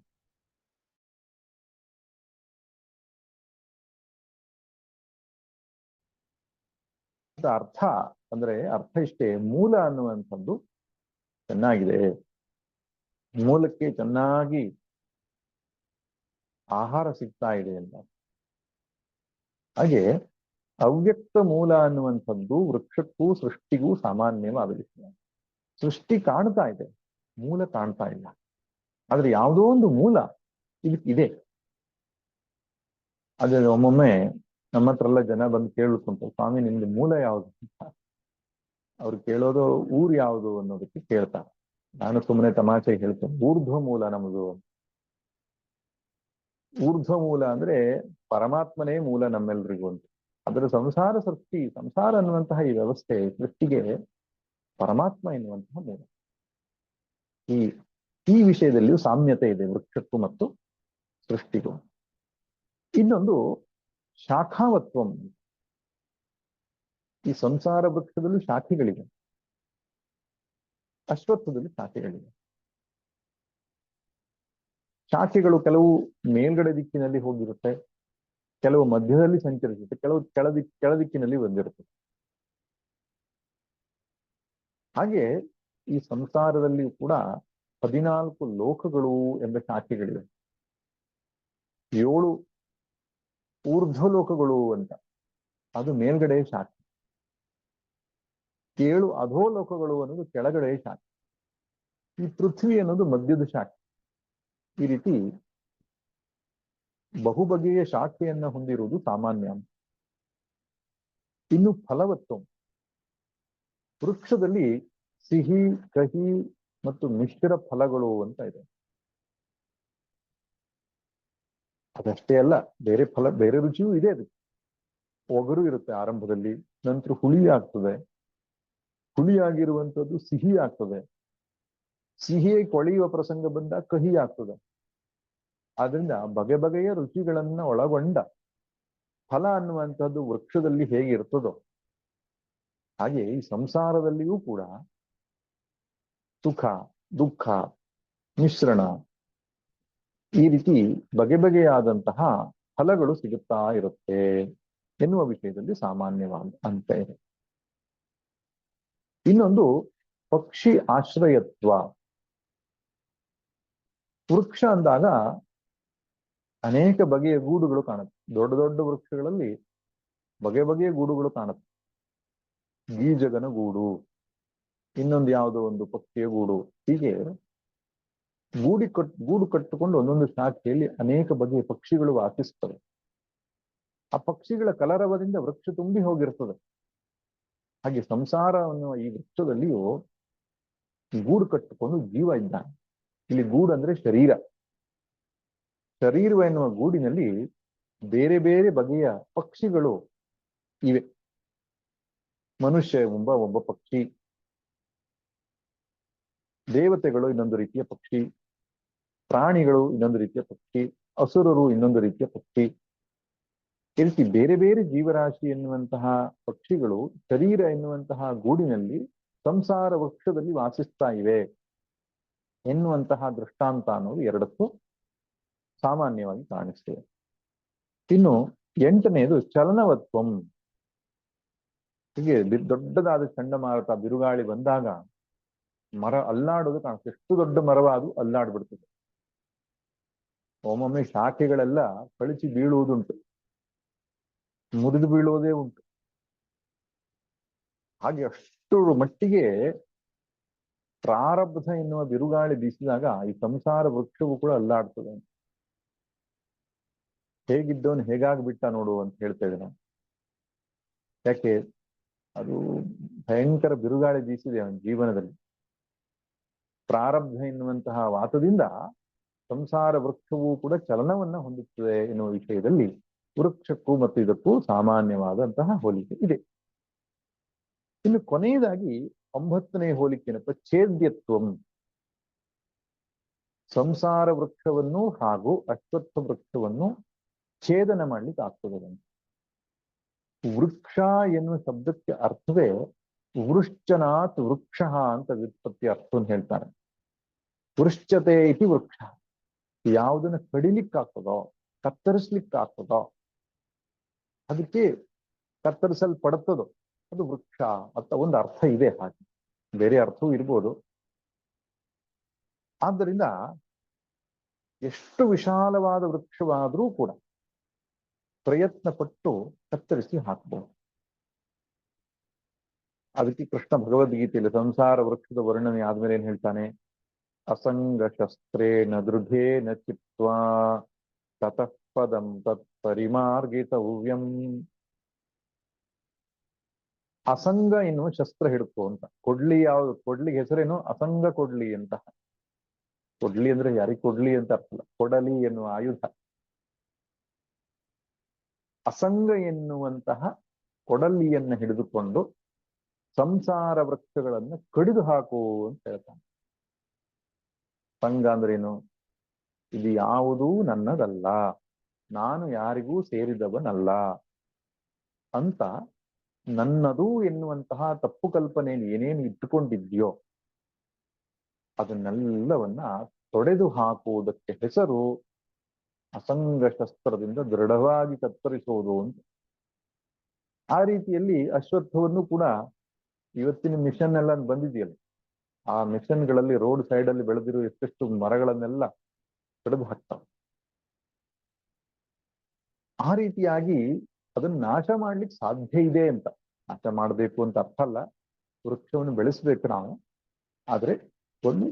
ಅರ್ಥ ಅರ್ಥ ಇಷ್ಟೇ, ಮೂಲ ಅನ್ನುವಂಥದ್ದು ಚೆನ್ನಾಗಿದೆ, ಮೂಲಕ್ಕೆ ಚೆನ್ನಾಗಿ ಆಹಾರ ಸಿಗ್ತಾ ಇದೆ ಅಂತ. ಹಾಗೆ ಅವ್ಯಕ್ತ ಮೂಲ ಅನ್ನುವಂಥದ್ದು ವೃಕ್ಷಕ್ಕೂ ಸೃಷ್ಟಿಗೂ ಸಾಮಾನ್ಯವಾಗಲಿದೆ. ಸೃಷ್ಟಿ ಕಾಣ್ತಾ ಇದೆ, ಮೂಲ ಕಾಣ್ತಾ ಇಲ್ಲ. ಆದ್ರೆ ಯಾವುದೋ ಒಂದು ಮೂಲ ಇದಕ್ಕಿದೆ. ಅದೇ ಒಮ್ಮೊಮ್ಮೆ ನಮ್ಮ ಹತ್ರ ಎಲ್ಲ ಜನ ಬಂದು ಕೇಳುತ್ತಂತ, ಸ್ವಾಮಿ ನಿಮ್ದು ಮೂಲ ಯಾವುದು ಅಂತ. ಅವ್ರು ಕೇಳೋದು ಊರು ಯಾವುದು ಅನ್ನೋದಕ್ಕೆ ಕೇಳ್ತಾರೆ. ನಾನು ಸುಮ್ಮನೆ ತಮಾಷೆಗೆ ಹೇಳ್ತೇನೆ, ಊರ್ಧ್ವ ಮೂಲ ನಮ್ಮದು. ಊರ್ಧ್ವ ಮೂಲ ಅಂದ್ರೆ ಪರಮಾತ್ಮನೇ ಮೂಲ ನಮ್ಮೆಲ್ರಿಗೂ ಅಂತ. ಅದರ ಸಂಸಾರ ಸೃಷ್ಟಿ, ಸಂಸಾರ ಅನ್ನುವಂತಹ ಈ ವ್ಯವಸ್ಥೆ ಸೃಷ್ಟಿಗೆ ಪರಮಾತ್ಮ ಎನ್ನುವಂತಹ ಮೂಲ. ಈ ಈ ವಿಷಯದಲ್ಲಿಯೂ ಸಾಮ್ಯತೆ ಇದೆ ವೃಕ್ಷಕ್ಕೂ ಮತ್ತು ಸೃಷ್ಟಿಗೂ. ಇನ್ನೊಂದು ಶಾಖಾವತ್ವಂ. ಈ ಸಂಸಾರ ವೃಕ್ಷದಲ್ಲೂ ಶಾಖೆಗಳಿವೆ, ಅಶ್ವತ್ಥದಲ್ಲಿ ಶಾಖೆಗಳಿವೆ. ಶಾಖೆಗಳು ಕೆಲವು ಮೇಲ್ಗಡೆ ದಿಕ್ಕಿನಲ್ಲಿ ಹೋಗಿರುತ್ತೆ, ಕೆಲವು ಮಧ್ಯದಲ್ಲಿ ಸಂಚರಿಸುತ್ತೆ, ಕೆಲವು ಕೆಳದಿಕ್ಕಿನಲ್ಲಿ ಬಂದಿರುತ್ತೆ. ಹಾಗೆ ಈ ಸಂಸಾರದಲ್ಲಿಯೂ ಕೂಡ 14 ಲೋಕಗಳು ಎಂಬ ಶಾಖೆಗಳಿವೆ. 7 ಊರ್ಧ್ವ ಲೋಕಗಳು ಅಂತ, ಅದು ಮೇಲ್ಗಡೆ ಶಾಖೆ. 7 ಅಧೋಲೋಕಗಳು ಅನ್ನೋದು ಕೆಳಗಡೆ ಶಾಖೆ. ಈ ಪೃಥ್ವಿ ಅನ್ನೋದು ಮಧ್ಯದ ಶಾಖೆ. ಈ ರೀತಿ ಬಹುಬಗೆಯ ಶಾಖೆಯನ್ನ ಹೊಂದಿರುವುದು ಸಾಮಾನ್ಯ. ಇನ್ನು ಫಲವತ್ವ. ವೃಕ್ಷದಲ್ಲಿ ಸಿಹಿ, ಕಹಿ ಮತ್ತು ಮಿಶ್ರ ಫಲಗಳು ಅಂತ ಇದೆ. ಅದಷ್ಟೇ ಅಲ್ಲ, ಬೇರೆ ಫಲ, ಬೇರೆ ರುಚಿಯೂ ಇದೆ. ಅದಕ್ಕೆ ಒಗರು ಇರುತ್ತೆ ಆರಂಭದಲ್ಲಿ, ನಂತರ ಹುಳಿ ಆಗ್ತದೆ, ಹುಳಿಯಾಗಿರುವಂಥದ್ದು ಸಿಹಿ ಆಗ್ತದೆ, ಸಿಹಿಯೇ ಕೊಳೆಯುವ ಪ್ರಸಂಗ ಬಂದಾಗ ಕಹಿ ಆಗ್ತದೆ. ಆದ್ರಿಂದ ಬಗೆ ಬಗೆಯ ರುಚಿಗಳನ್ನ ಒಳಗೊಂಡ ಫಲ ಅನ್ನುವಂಥದ್ದು ವೃಕ್ಷದಲ್ಲಿ ಹೇಗಿರ್ತದೋ ಹಾಗೆ ಈ ಸಂಸಾರದಲ್ಲಿಯೂ ಕೂಡ ಸುಖ, ದುಃಖ, ಮಿಶ್ರಣ, ಈ ರೀತಿ ಬಗೆ ಬಗೆಯಾದಂತಹ ಫಲಗಳು ಸಿಗುತ್ತಾ ಇರುತ್ತೆ ಎನ್ನುವ ವಿಷಯದಲ್ಲಿ ಸಾಮಾನ್ಯವಾದ ಅಂತ ಇದೆ. ಇನ್ನೊಂದು ಪಕ್ಷಿ ಆಶ್ರಯತ್ವ. ವೃಕ್ಷ ಅಂದಾಗ ಅನೇಕ ಬಗೆಯ ಗೂಡುಗಳು ಕಾಣುತ್ತೆ. ದೊಡ್ಡ ದೊಡ್ಡ ವೃಕ್ಷಗಳಲ್ಲಿ ಬಗೆ ಬಗೆಯ ಗೂಡುಗಳು ಕಾಣುತ್ತೆ. ಗೀಜಗನ ಗೂಡು, ಇನ್ನೊಂದು ಯಾವುದೋ ಒಂದು ಪಕ್ಷಿಯ ಗೂಡು, ಹೀಗೆ ಗೂಡು ಕಟ್ಟಿಕೊಂಡು ಒಂದೊಂದು ಶಾಖೆಯಲ್ಲಿ ಅನೇಕ ಬಗೆಯ ಪಕ್ಷಿಗಳು ವಾಸಿಸ್ತವೆ. ಆ ಪಕ್ಷಿಗಳ ಕಲರವದಿಂದ ವೃಕ್ಷ ತುಂಬಿ ಹೋಗಿರ್ತದೆ. ಹಾಗೆ ಸಂಸಾರ ಅನ್ನುವ ಈ ವೃಕ್ಷದಲ್ಲಿಯೂ ಗೂಡು ಕಟ್ಟಿಕೊಂಡು ಜೀವ ಇದ್ದಾನೆ. ಇಲ್ಲಿ ಗೂಡು ಅಂದ್ರೆ ಶರೀರ. ಶರೀರವೆನ್ನುವ ಗೂಡಿನಲ್ಲಿ ಬೇರೆ ಬೇರೆ ಬಗೆಯ ಪಕ್ಷಿಗಳು ಇವೆ. ಮನುಷ್ಯ ಎಂಬ ಒಬ್ಬ ಪಕ್ಷಿ, ದೇವತೆಗಳು ಇನ್ನೊಂದು ರೀತಿಯ ಪಕ್ಷಿ, ಪ್ರಾಣಿಗಳು ಇನ್ನೊಂದು ರೀತಿಯ ಪಕ್ಷಿ, ಅಸುರರು ಇನ್ನೊಂದು ರೀತಿಯ ಪಕ್ಷಿ. ಈ ರೀತಿ ಬೇರೆ ಬೇರೆ ಜೀವರಾಶಿ ಎನ್ನುವಂತಹ ಪಕ್ಷಿಗಳು ಶರೀರ ಎನ್ನುವಂತಹ ಗೂಡಿನಲ್ಲಿ ಸಂಸಾರ ವೃಕ್ಷದಲ್ಲಿ ವಾಸಿಸ್ತಾ ಇವೆ ಎನ್ನುವಂತಹ ದೃಷ್ಟಾಂತ ಅನ್ನೋದು ಎರಡಕ್ಕೂ ಸಾಮಾನ್ಯವಾಗಿ ಕಾಣಿಸ್ತೇವೆ. ಇನ್ನು 8ನೇದು ಚಲನವತ್ವಂ. ಹೀಗೆ ದೊಡ್ಡದಾದ ಚಂಡಮಾರುತ, ಬಿರುಗಾಳಿ ಬಂದಾಗ ಮರ ಅಲ್ಲಾಡೋದು ಕಾಣಿಸ್ತದೆ. ಎಷ್ಟು ದೊಡ್ಡ ಮರವಾದ್ರೂ ಅಲ್ಲಾಡ್ಬಿಡ್ತದೆ. ಒಮ್ಮೊಮ್ಮೆ ಶಾಖೆಗಳೆಲ್ಲ ಕಳಚಿ ಬೀಳುವುದುಂಟು, ಮುರಿದು ಬೀಳುವುದೇ ಉಂಟು. ಹಾಗೆ ಅಷ್ಟು ಮಟ್ಟಿಗೆ ಪ್ರಾರಬ್ಧ ಎನ್ನುವ ಬಿರುಗಾಳಿ ಬೀಸಿದಾಗ ಈ ಸಂಸಾರ ವೃಕ್ಷವು ಕೂಡ ಅಲ್ಲಾಡ್ತದೆ. ಹೇಗಿದ್ದವನು ಹೇಗಾಗ್ಬಿಟ್ಟ ನೋಡು ಅಂತ ಹೇಳ್ತಾ ಇದ್ದಾನೆ. ಯಾಕೆ? ಅದು ಭಯಂಕರ ಬಿರುಗಾಳಿ ಬೀಸಿದೆ ಅವನ ಜೀವನದಲ್ಲಿ. ಪ್ರಾರಬ್ಧ ಎನ್ನುವಂತಹ ವಾತದಿಂದ ಸಂಸಾರ ವೃಕ್ಷವೂ ಕೂಡ ಚಲನವನ್ನ ಹೊಂದುತ್ತದೆ ಎನ್ನುವ ವಿಷಯದಲ್ಲಿ ವೃಕ್ಷಕ್ಕೂ ಮತ್ತು ಇದಕ್ಕೂ ಸಾಮಾನ್ಯವಾದಂತಹ ಹೋಲಿಕೆ ಇದೆ. ಇನ್ನು ಕೊನೆಯದಾಗಿ 9ನೇ ಹೋಲಿಕೆನಪ್ಪ ಛೇದ್ಯತ್ವಂ. ಸಂಸಾರ ವೃಕ್ಷವನ್ನು ಹಾಗೂ ಅಶ್ವತ್ಥ ವೃಕ್ಷವನ್ನು ಛೇದನ ಮಾಡ್ಲಿಕ್ಕೆ ಆಗ್ತದೆ. ವೃಕ್ಷ ಎನ್ನುವ ಶಬ್ದಕ್ಕೆ ಅರ್ಥವೇ ವೃಶ್ಚನಾತ್ ವೃಕ್ಷ ಅಂತ ವ್ಯುತ್ಪತ್ತಿ ಅರ್ಥವನ್ನು ಹೇಳ್ತಾರೆ. ವೃಶ್ಚತೆ ಇತಿ ವೃಕ್ಷ. ಯಾವುದನ್ನ ಕಡಿಲಿಕ್ಕಾಗ್ತದೋ, ಕತ್ತರಿಸ್ಲಿಕ್ಕಾಗ್ತದೋ, ಅದಕ್ಕೆ ಕತ್ತರಿಸಲ್ಪಡುತ್ತದೋ ಅದು ವೃಕ್ಷ ಅಂತ ಒಂದು ಅರ್ಥ ಇದೆ. ಹಾಗೆ ಬೇರೆ ಅರ್ಥವೂ ಇರ್ಬೋದು. ಆದ್ದರಿಂದ ಎಷ್ಟು ವಿಶಾಲವಾದ ವೃಕ್ಷವಾದರೂ ಕೂಡ ಪ್ರಯತ್ನ ಪಟ್ಟು ಕತ್ತರಿಸಿ ಹಾಕಬಹುದು. ಅದಕ್ಕೆ ಕೃಷ್ಣ ಭಗವದ್ಗೀತೆಯಲ್ಲಿ ಸಂಸಾರ ವೃಕ್ಷದ ವರ್ಣನೆ ಆದ್ಮೇಲೆ ಏನ್ ಹೇಳ್ತಾನೆ? ಅಸಂಗ ಶಸ್ತ್ರೇಣ ದೃಢೇನ ಚಿತ್ವಾ ತತಃ ಪದಂ ತತ್ ಪರಿಮಾರ್ಗಿತವ್ಯಂ. ಅಸಂಗ ಎನ್ನುವ ಶಸ್ತ್ರ ಹಿಡ್ಕೋ ಅಂತ. ಕೊಡ್ಲಿ ಯಾವುದು? ಕೊಡ್ಲಿಗೆ ಹೆಸರೇನು? ಅಸಂಗ ಕೊಡ್ಲಿ ಅಂತ. ಕೊಡ್ಲಿ ಅಂದ್ರೆ ಯಾರಿಗೆ ಕೊಡ್ಲಿ ಅಂತ ಅರ್ಥಲ್ಲ, ಕೊಡಲಿ ಎನ್ನುವ ಆಯುಧ. ಅಸಂಗ ಎನ್ನುವಂತಹ ಕೊಡಲಿಯನ್ನು ಹಿಡಿದುಕೊಂಡು ಸಂಸಾರ ವೃಕ್ಷಗಳನ್ನು ಕಡಿದು ಹಾಕು ಅಂತ ಹೇಳ್ತಾನೆ. ಸಂಘ ಅಂದ್ರೇನು? ಇದು ಯಾವುದೂ ನನ್ನದಲ್ಲ, ನಾನು ಯಾರಿಗೂ ಸೇರಿದವನಲ್ಲ ಅಂತ ನನ್ನದು ಎನ್ನುವಂತಹ ತಪ್ಪು ಕಲ್ಪನೆಯನ್ನು ಏನೇನು ಇಟ್ಟುಕೊಂಡಿದ್ಯೋ ಅದನ್ನೆಲ್ಲವನ್ನ ತೊಡೆದು ಹಾಕುವುದಕ್ಕೆ ಹೆಸರು ಅಸಂಗ ಶಸ್ತ್ರದಿಂದ ದೃಢವಾಗಿ ಕತ್ತರಿಸುವುದು ಅಂತ. ಆ ರೀತಿಯಲ್ಲಿ ಅಶ್ವತ್ಥವನ್ನು ಕೂಡ ಇವತ್ತಿನ ಮಿಷನ್ ಎಲ್ಲ ಬಂದಿದೆಯಲ್ಲ, ಆ ಮಿಷನ್ಗಳಲ್ಲಿ ರೋಡ್ ಸೈಡ್ ಅಲ್ಲಿ ಬೆಳೆದಿರೋ ಎಷ್ಟೆಷ್ಟು ಮರಗಳನ್ನೆಲ್ಲ ಕಡಿದು ಹಾಕ್ತಾವೆ. ಆ ರೀತಿಯಾಗಿ ಅದನ್ನ ನಾಶ ಮಾಡ್ಲಿಕ್ಕೆ ಸಾಧ್ಯ ಇದೆ ಅಂತ. ನಾಶ ಮಾಡಬೇಕು ಅಂತ ಅರ್ಥ ಅಲ್ಲ, ವೃಕ್ಷವನ್ನು ಬೆಳೆಸ್ಬೇಕು ನಾವು, ಆದ್ರೆ ಒಂದು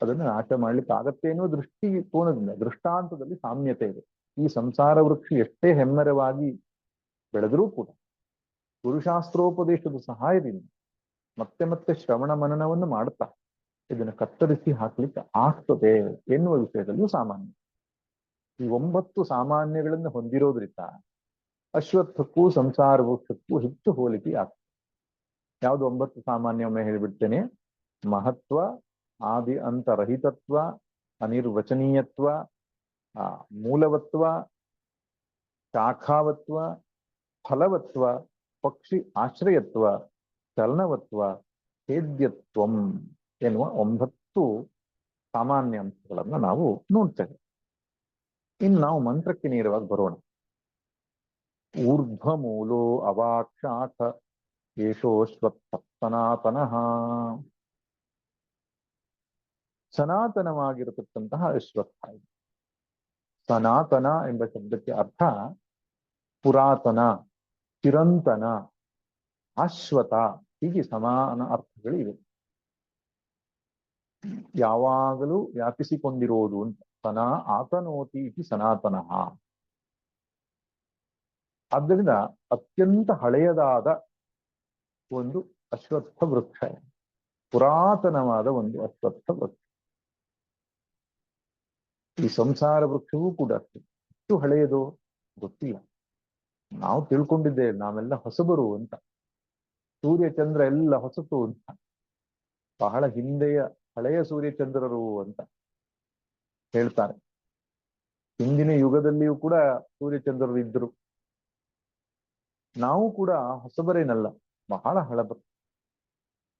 ಅದನ್ನು ನಾಶ ಮಾಡ್ಲಿಕ್ಕೆ ಆಗತ್ತೆ ಅನ್ನೋ ದೃಷ್ಟಿಕೋನದಿಂದ, ದೃಷ್ಟಾಂತದಲ್ಲಿ ಸಾಮ್ಯತೆ ಇದೆ. ಈ ಸಂಸಾರ ವೃಕ್ಷ ಎಷ್ಟೇ ಹೆಮ್ಮರವಾಗಿ ಬೆಳೆದರೂ ಕೂಡ ಗುರುಶಾಸ್ತ್ರೋಪದೇಶದ ಸಹಾಯದಿಂದ ಮತ್ತೆ ಮತ್ತೆ ಶ್ರವಣ ಮನನವನ್ನು ಮಾಡುತ್ತಾ ಇದನ್ನು ಕತ್ತರಿಸಿ ಹಾಕ್ಲಿಕ್ಕೆ ಆಗ್ತದೆ ಎನ್ನುವ ವಿಷಯದಲ್ಲೂ ಸಾಮಾನ್ಯ. ಈ 9 ಸಾಮಾನ್ಯಗಳನ್ನು ಹೊಂದಿರೋದ್ರಿಂದ ಅಶ್ವತ್ಥಕ್ಕೂ ಸಂಸಾರ ವೃಕ್ಷಕ್ಕೂ ಹೆಚ್ಚು ಹೋಲಿಕೆ ಆಗ್ತದೆ. ಯಾವುದು 9 ಸಾಮಾನ್ಯ? ಒಮ್ಮೆ ಹೇಳಿಬಿಡ್ತೇನೆ. ಮಹತ್ವ, ಆದಿ ಅಂತರಹಿತತ್ವ, ಅನಿರ್ವಚನೀಯತ್ವ, ಮೂಲವತ್ವ, ಶಾಖಾವತ್ವ, ಫಲವತ್ವ, ಪಕ್ಷಿ ಆಶ್ರಯತ್ವ, ಚಲನವತ್ವ, ಹೇದ್ಯತ್ವಂ ಎನ್ನುವ 9 ಸಾಮಾನ್ಯ ಅಂಶಗಳನ್ನು ನಾವು ನೋಡ್ತೇವೆ. ಇನ್ನು ನಾವು ಮಂತ್ರಕ್ಕೆ ನೇರವಾಗಿ ಬರೋಣ. ಊರ್ಧ್ವಮೂಲೋ ಅವಾಕ್ಷಾಥ ಯಶೋಶ್ವತ್ಥ ಸನಾತನಃ. ಸನಾತನವಾಗಿರತಕ್ಕಂತಹ ಅಶ್ವತ್ಥ. ಸನಾತನ ಎಂಬ ಶಬ್ದಕ್ಕೆ ಅರ್ಥ ಪುರಾತನ, ಚಿರಂತನ, ಶಾಶ್ವತ, ಹೀಗೆ ಸಮಾನ ಅರ್ಥಗಳಿವೆ. ಯಾವಾಗಲೂ ವ್ಯಾಪಿಸಿಕೊಂಡಿರೋದು ಅಂತ. ಸನಾ ಆತನೋತಿ ಇತಿ ಸನಾತನಃ. ಆದ್ದರಿಂದ ಅತ್ಯಂತ ಹಳೆಯದಾದ ಒಂದು ಅಶ್ವತ್ಥ ವೃಕ್ಷ, ಪುರಾತನವಾದ ಒಂದು ಅಶ್ವತ್ಥ ವೃಕ್ಷ. ಈ ಸಂಸಾರ ವೃಕ್ಷವೂ ಕೂಡ ಎಷ್ಟು ಹಳೆಯದು ಗೊತ್ತಿಲ್ಲ. ನಾವು ತಿಳ್ಕೊಂಡಿದ್ದೇವೆ ನಾವೆಲ್ಲ ಹೊಸಬರು ಅಂತ, ಸೂರ್ಯಚಂದ್ರ ಎಲ್ಲ ಹೊಸತು ಅಂತ, ಬಹಳ ಹಿಂದೆಯ ಹಳೆಯ ಸೂರ್ಯಚಂದ್ರರು ಅಂತ ಹೇಳ್ತಾರೆ. ಹಿಂದಿನ ಯುಗದಲ್ಲಿಯೂ ಕೂಡ ಸೂರ್ಯಚಂದ್ರರು ಇದ್ದರು. ನಾವು ಕೂಡ ಹೊಸಬರೇನಲ್ಲ, ಬಹಳ ಹಳಬರು.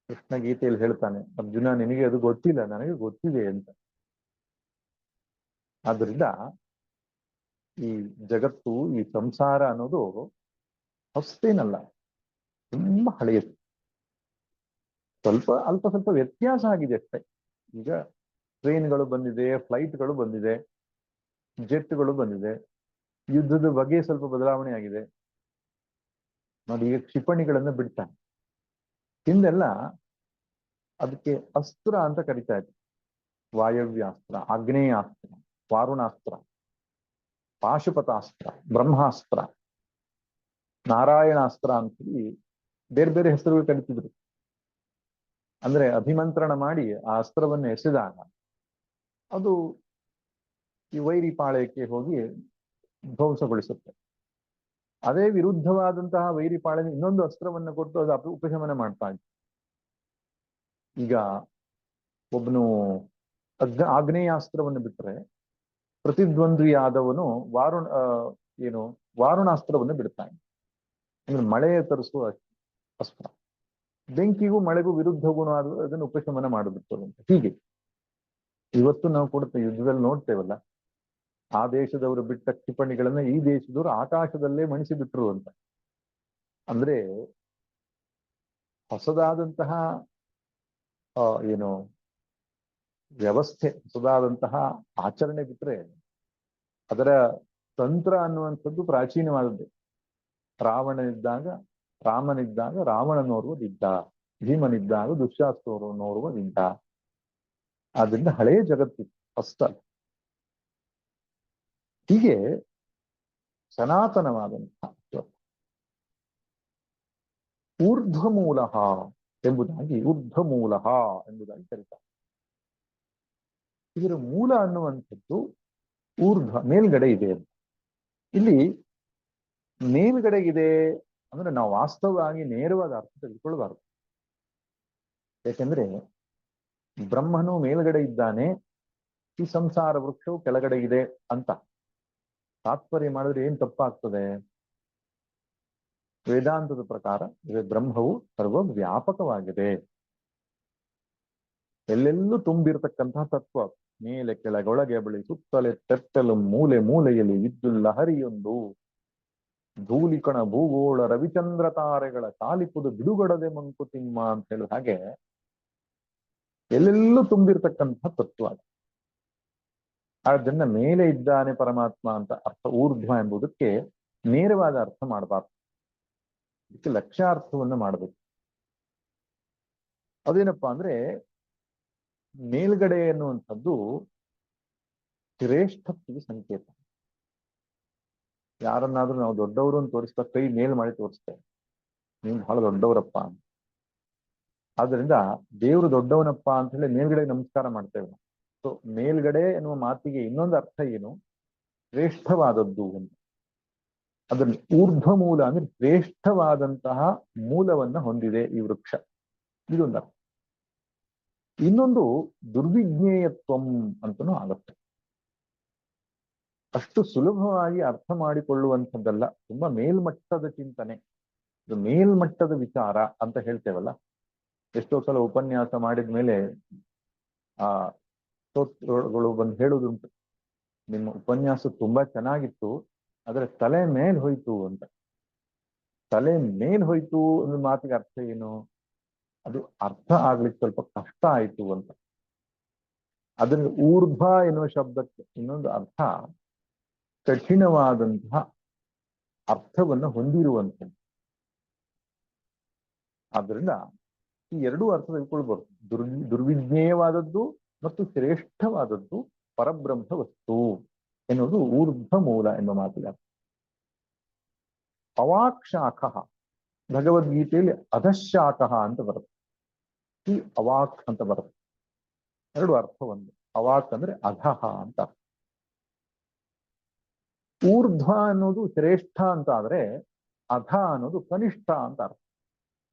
ಕೃಷ್ಣ ಗೀತೆಯಲ್ಲಿ ಹೇಳ್ತಾನೆ, ಅರ್ಜುನ ನಿನಗೆ ಅದು ಗೊತ್ತಿಲ್ಲ, ನನಗೆ ಗೊತ್ತಿದೆ ಅಂತ. ಆದ್ರಿಂದ ಈ ಜಗತ್ತು, ಈ ಸಂಸಾರ ಅನ್ನೋದು ಹೊಸತೇನಲ್ಲ, ತುಂಬಾ ಹಳೆಯದು. ಅಲ್ಪ ಸ್ವಲ್ಪ ವ್ಯತ್ಯಾಸ ಆಗಿದೆ ಅಷ್ಟೇ. ಈಗ ಟ್ರೈನ್ಗಳು ಬಂದಿದೆ, ಫ್ಲೈಟ್ಗಳು ಬಂದಿದೆ, ಜೆಟ್ಗಳು ಬಂದಿದೆ, ಯುದ್ಧದ ಬಗ್ಗೆ ಸ್ವಲ್ಪ ಬದಲಾವಣೆ ಆಗಿದೆ. ನೋಡಿ, ಈಗ ಕ್ಷಿಪಣಿಗಳನ್ನ ಬಿಡ್ತಾನೆ. ಹಿಂದೆಲ್ಲ ಅದಕ್ಕೆ ಅಸ್ತ್ರ ಅಂತ ಕರಿತಾ ಇದ್ರು. ವಾಯವ್ಯಾಸ್ತ್ರ, ಆಗ್ನೇಯಾಸ್ತ್ರ, ವಾರುಣಾಸ್ತ್ರ, ಪಾಶುಪತಾಸ್ತ್ರ, ಬ್ರಹ್ಮಾಸ್ತ್ರ, ನಾರಾಯಣಾಸ್ತ್ರ ಅಂತೇಳಿ ಬೇರೆ ಬೇರೆ ಹೆಸರುಗಳು ಕರಿತಿದ್ರು. ಅಂದ್ರೆ ಅಭಿಮಂತ್ರಣ ಮಾಡಿ ಆ ಅಸ್ತ್ರವನ್ನು ಎಸೆದಾಗ ಅದು ಈ ವೈರಿ ಪಾಳ್ಯಕ್ಕೆ ಹೋಗಿ ಧ್ವಂಸಗೊಳಿಸುತ್ತೆ. ಅದೇ ವಿರುದ್ಧವಾದಂತಹ ವೈರಿ ಪಾಳ್ಯ ಇನ್ನೊಂದು ಅಸ್ತ್ರವನ್ನು ಕೊಟ್ಟು ಅದು ಉಪಶಮನ ಮಾಡ್ತಾ ಇತ್ತು. ಈಗ ಒಬ್ಬನು ಆಗ್ನೇಯಾಸ್ತ್ರವನ್ನು ಬಿಟ್ಟರೆ ಪ್ರತಿದ್ವಂದ್ವಿಯಾದವನು ವಾರುಣಾಸ್ತ್ರವನ್ನು ಬಿಡ್ತಾನೆ. ಅಂದ್ರೆ ಮಳೆ ತರಿಸುವ ಅಸ್ತ್ರ. ಬೆಂಕಿಗೂ ಮಳೆಗೂ ವಿರುದ್ಧ ಗುಣ ಆದರೂ ಅದನ್ನು ಉಪಶಮನ ಮಾಡಿಬಿಡ್ತದೆ ಅಂತ. ಹೀಗೆ ಇವತ್ತು ನಾವು ಕೊಡುತ್ತೆ ಯುದ್ಧದಲ್ಲಿ ನೋಡ್ತೇವಲ್ಲ, ಆ ದೇಶದವರು ಬಿಟ್ಟ ಕ್ಷಿಪಣಿಗಳನ್ನ ಈ ದೇಶದವರು ಆಕಾಶದಲ್ಲೇ ಮಣಿಸಿ ಬಿಟ್ರು ಅಂತ. ಅಂದ್ರೆ ಹೊಸದಾದಂತಹ ವ್ಯವಸ್ಥೆ, ಹೊಸದಾದಂತಹ ಆಚರಣೆ ಬಿಟ್ರೆ ಅದರ ತಂತ್ರ ಅನ್ನುವಂಥದ್ದು ಪ್ರಾಚೀನವಾದದ್ದೇ. ರಾಮನಿದ್ದಾಗ ರಾವಣನೋರ್ವದಿದ್ದ, ಭೀಮನಿದ್ದಾಗ ದುಶ್ಯಾಸನೋರ್ವದಿದ್ದ. ಆದ್ರಿಂದ ಹಳೆಯ ಜಗತ್ತಿತ್ತು, ಹೊಸತಲ್ಲ. ಹೀಗೆ ಸನಾತನವಾದಂತಹ ಊರ್ಧ್ವಮೂಲ ಎಂಬುದಾಗಿ ಕರೀತಾರೆ. ಇದರ ಮೂಲ ಅನ್ನುವಂಥದ್ದು ಊರ್ಧ್ವ, ಮೇಲ್ಗಡೆ ಇದೆ ಅಂತ. ಇಲ್ಲಿ ಮೇಲ್ಗಡೆಗಿದೆ ಅಂದ್ರೆ ನಾವು ವಾಸ್ತವವಾಗಿ ನೇರವಾದ ಅರ್ಥ ತೆಗೆದುಕೊಳ್ಬಾರ್ದು. ಯಾಕೆಂದ್ರೆ ಬ್ರಹ್ಮನು ಮೇಲ್ಗಡೆ ಇದ್ದಾನೆ, ಈ ಸಂಸಾರ ವೃಕ್ಷವು ಕೆಳಗಡೆ ಇದೆ ಅಂತ ತಾತ್ಪರ್ಯ ಮಾಡಿದ್ರೆ ಏನ್ ತಪ್ಪಾಗ್ತದೆ? ವೇದಾಂತದ ಪ್ರಕಾರ ಬ್ರಹ್ಮವು ಸರ್ವವ್ಯಾಪಕವಾಗಿದೆ, ಎಲ್ಲೆಲ್ಲೂ ತುಂಬಿರ್ತಕ್ಕಂತಹ ತತ್ವ. ಮೇಲೆ ಕೆಳಗೊಳಗೆ ಬಳಿ ಸುತ್ತಲೆ ತೆತ್ತಲು ಮೂಲೆ ಮೂಲೆಯಲ್ಲಿ ವಿದ್ಯುಲ್ಲ ಹರಿಯೊಂದು, ಧೂಳಿಕಣ ಭೂಗೋಳ ರವಿಚಂದ್ರ ತಾರೆಗಳ ಕಾಲಿಪುದು ಬಿಡುಗಡದೆ ಮಂಕುತಿಮ್ಮ ಅಂತ ಹೇಳುವ ಹಾಗೆ ಎಲ್ಲೆಲ್ಲೂ ತುಂಬಿರ್ತಕ್ಕಂತಹ ತತ್ವ. ಅದನ್ನ ಮೇಲೆ ಇದ್ದಾನೆ ಪರಮಾತ್ಮ ಅಂತ ಅರ್ಥ, ಊರ್ಧ್ವ ಎಂಬುದಕ್ಕೆ ನೇರವಾದ ಅರ್ಥ ಮಾಡಬಾರ್ದು, ಇದಕ್ಕೆ ಲಕ್ಷ್ಯಾರ್ಥವನ್ನು ಮಾಡಬೇಕು. ಅದೇನಪ್ಪಾ ಅಂದ್ರೆ ಮೇಲ್ಗಡೆ ಎನ್ನುವಂಥದ್ದು ಶ್ರೇಷ್ಠತ್ವದ ಸಂಕೇತ. ಯಾರನ್ನಾದ್ರೂ ನಾವು ದೊಡ್ಡವರು ಅಂತ ತೋರಿಸ್ತಾ ಕೈ ಮೇಲ್ ಮಾಡಿ ತೋರಿಸ್ತೇವೆ, ನೀವು ಬಹಳ ದೊಡ್ಡವರಪ್ಪ ಅಂತ. ಆದ್ರಿಂದ ದೇವರು ದೊಡ್ಡವನಪ್ಪ ಅಂತ ಹೇಳಿ ಮೇಲ್ಗಡೆ ನಮಸ್ಕಾರ ಮಾಡ್ತೇವೆ. ಸೊ ಮೇಲ್ಗಡೆ ಎನ್ನುವ ಮಾತಿಗೆ ಇನ್ನೊಂದು ಅರ್ಥ ಏನು? ಶ್ರೇಷ್ಠವಾದದ್ದು ಅಂತ. ಅದರಲ್ಲಿ ಊರ್ಧ್ವ ಮೂಲ ಅಂದ್ರೆ ಶ್ರೇಷ್ಠವಾದಂತಹ ಮೂಲವನ್ನ ಹೊಂದಿದೆ ಈ ವೃಕ್ಷ, ಇದೊಂದು ಅರ್ಥ. ಇನ್ನೊಂದು ದುರ್ವಿಜ್ಞೇಯತ್ವಂ ಅಂತನೂ ಆಗುತ್ತೆ. ಅಷ್ಟು ಸುಲಭವಾಗಿ ಅರ್ಥ ಮಾಡಿಕೊಳ್ಳುವಂಥದ್ದಲ್ಲ, ತುಂಬಾ ಮೇಲ್ಮಟ್ಟದ ಚಿಂತನೆ, ಇದು ಮೇಲ್ಮಟ್ಟದ ವಿಚಾರ ಅಂತ ಹೇಳ್ತೇವಲ್ಲ. ಎಷ್ಟೋ ಸಲ ಉಪನ್ಯಾಸ ಮಾಡಿದ್ಮೇಲೆ ಆ ಸ್ತೋತ್ರಗಳು ಬಂದು ಹೇಳುವುದುಂಟು, ನಿಮ್ಮ ಉಪನ್ಯಾಸ ತುಂಬಾ ಚೆನ್ನಾಗಿತ್ತು, ಆದ್ರೆ ತಲೆ ಮೇಲ್ ಹೋಯ್ತು ಅಂತ. ತಲೆ ಮೇಲ್ ಹೋಯ್ತು ಅನ್ನೋ ಮಾತಿಗೆ ಅರ್ಥ ಏನು? ಅದು ಅರ್ಥ ಆಗ್ಲಿಕ್ಕೆ ಸ್ವಲ್ಪ ಕಷ್ಟ ಆಯ್ತು ಅಂತ. ಅದನ್ನ ಊರ್ಧ್ವ ಎನ್ನುವ ಶಬ್ದಕ್ಕೆ ಇನ್ನೊಂದು ಅರ್ಥ ಕಠಿಣವಾದಂತಹ ಅರ್ಥವನ್ನು ಹೊಂದಿರುವಂಥದ್ದು. ಆದ್ರಿಂದ ಈ ಎರಡೂ ಅರ್ಥ ತಿಳ್ಕೊಳ್ಬಹುದು, ದುರ್ವಿಜ್ಞೇಯವಾದದ್ದು ಮತ್ತು ಶ್ರೇಷ್ಠವಾದದ್ದು ಪರಬ್ರಹ್ಮ ವಸ್ತು ಎನ್ನುವುದು ಊರ್ಧ್ವ ಮೂಲ ಎನ್ನುವ ಮಾತಿಗೆ ಅರ್ಥ. ಅವಾಕ್ಷಾಖ, ಭಗವದ್ಗೀತೆಯಲ್ಲಿ ಅಧಶಾಖ ಅಂತ ಬರುತ್ತೆ, ಈ ಅವಾಕ್ ಅಂತ ಬರುತ್ತೆ. ಎರಡು ಅರ್ಥ ಒಂದು. ಅವಾಕ್ ಅಂದ್ರೆ ಅಧಃ ಅಂತ. ಊರ್ಧ್ವ ಅನ್ನೋದು ಶ್ರೇಷ್ಠ ಅಂತ ಆದ್ರೆ ಅಧ ಅನ್ನೋದು ಕನಿಷ್ಠ ಅಂತ ಅರ್ಥ.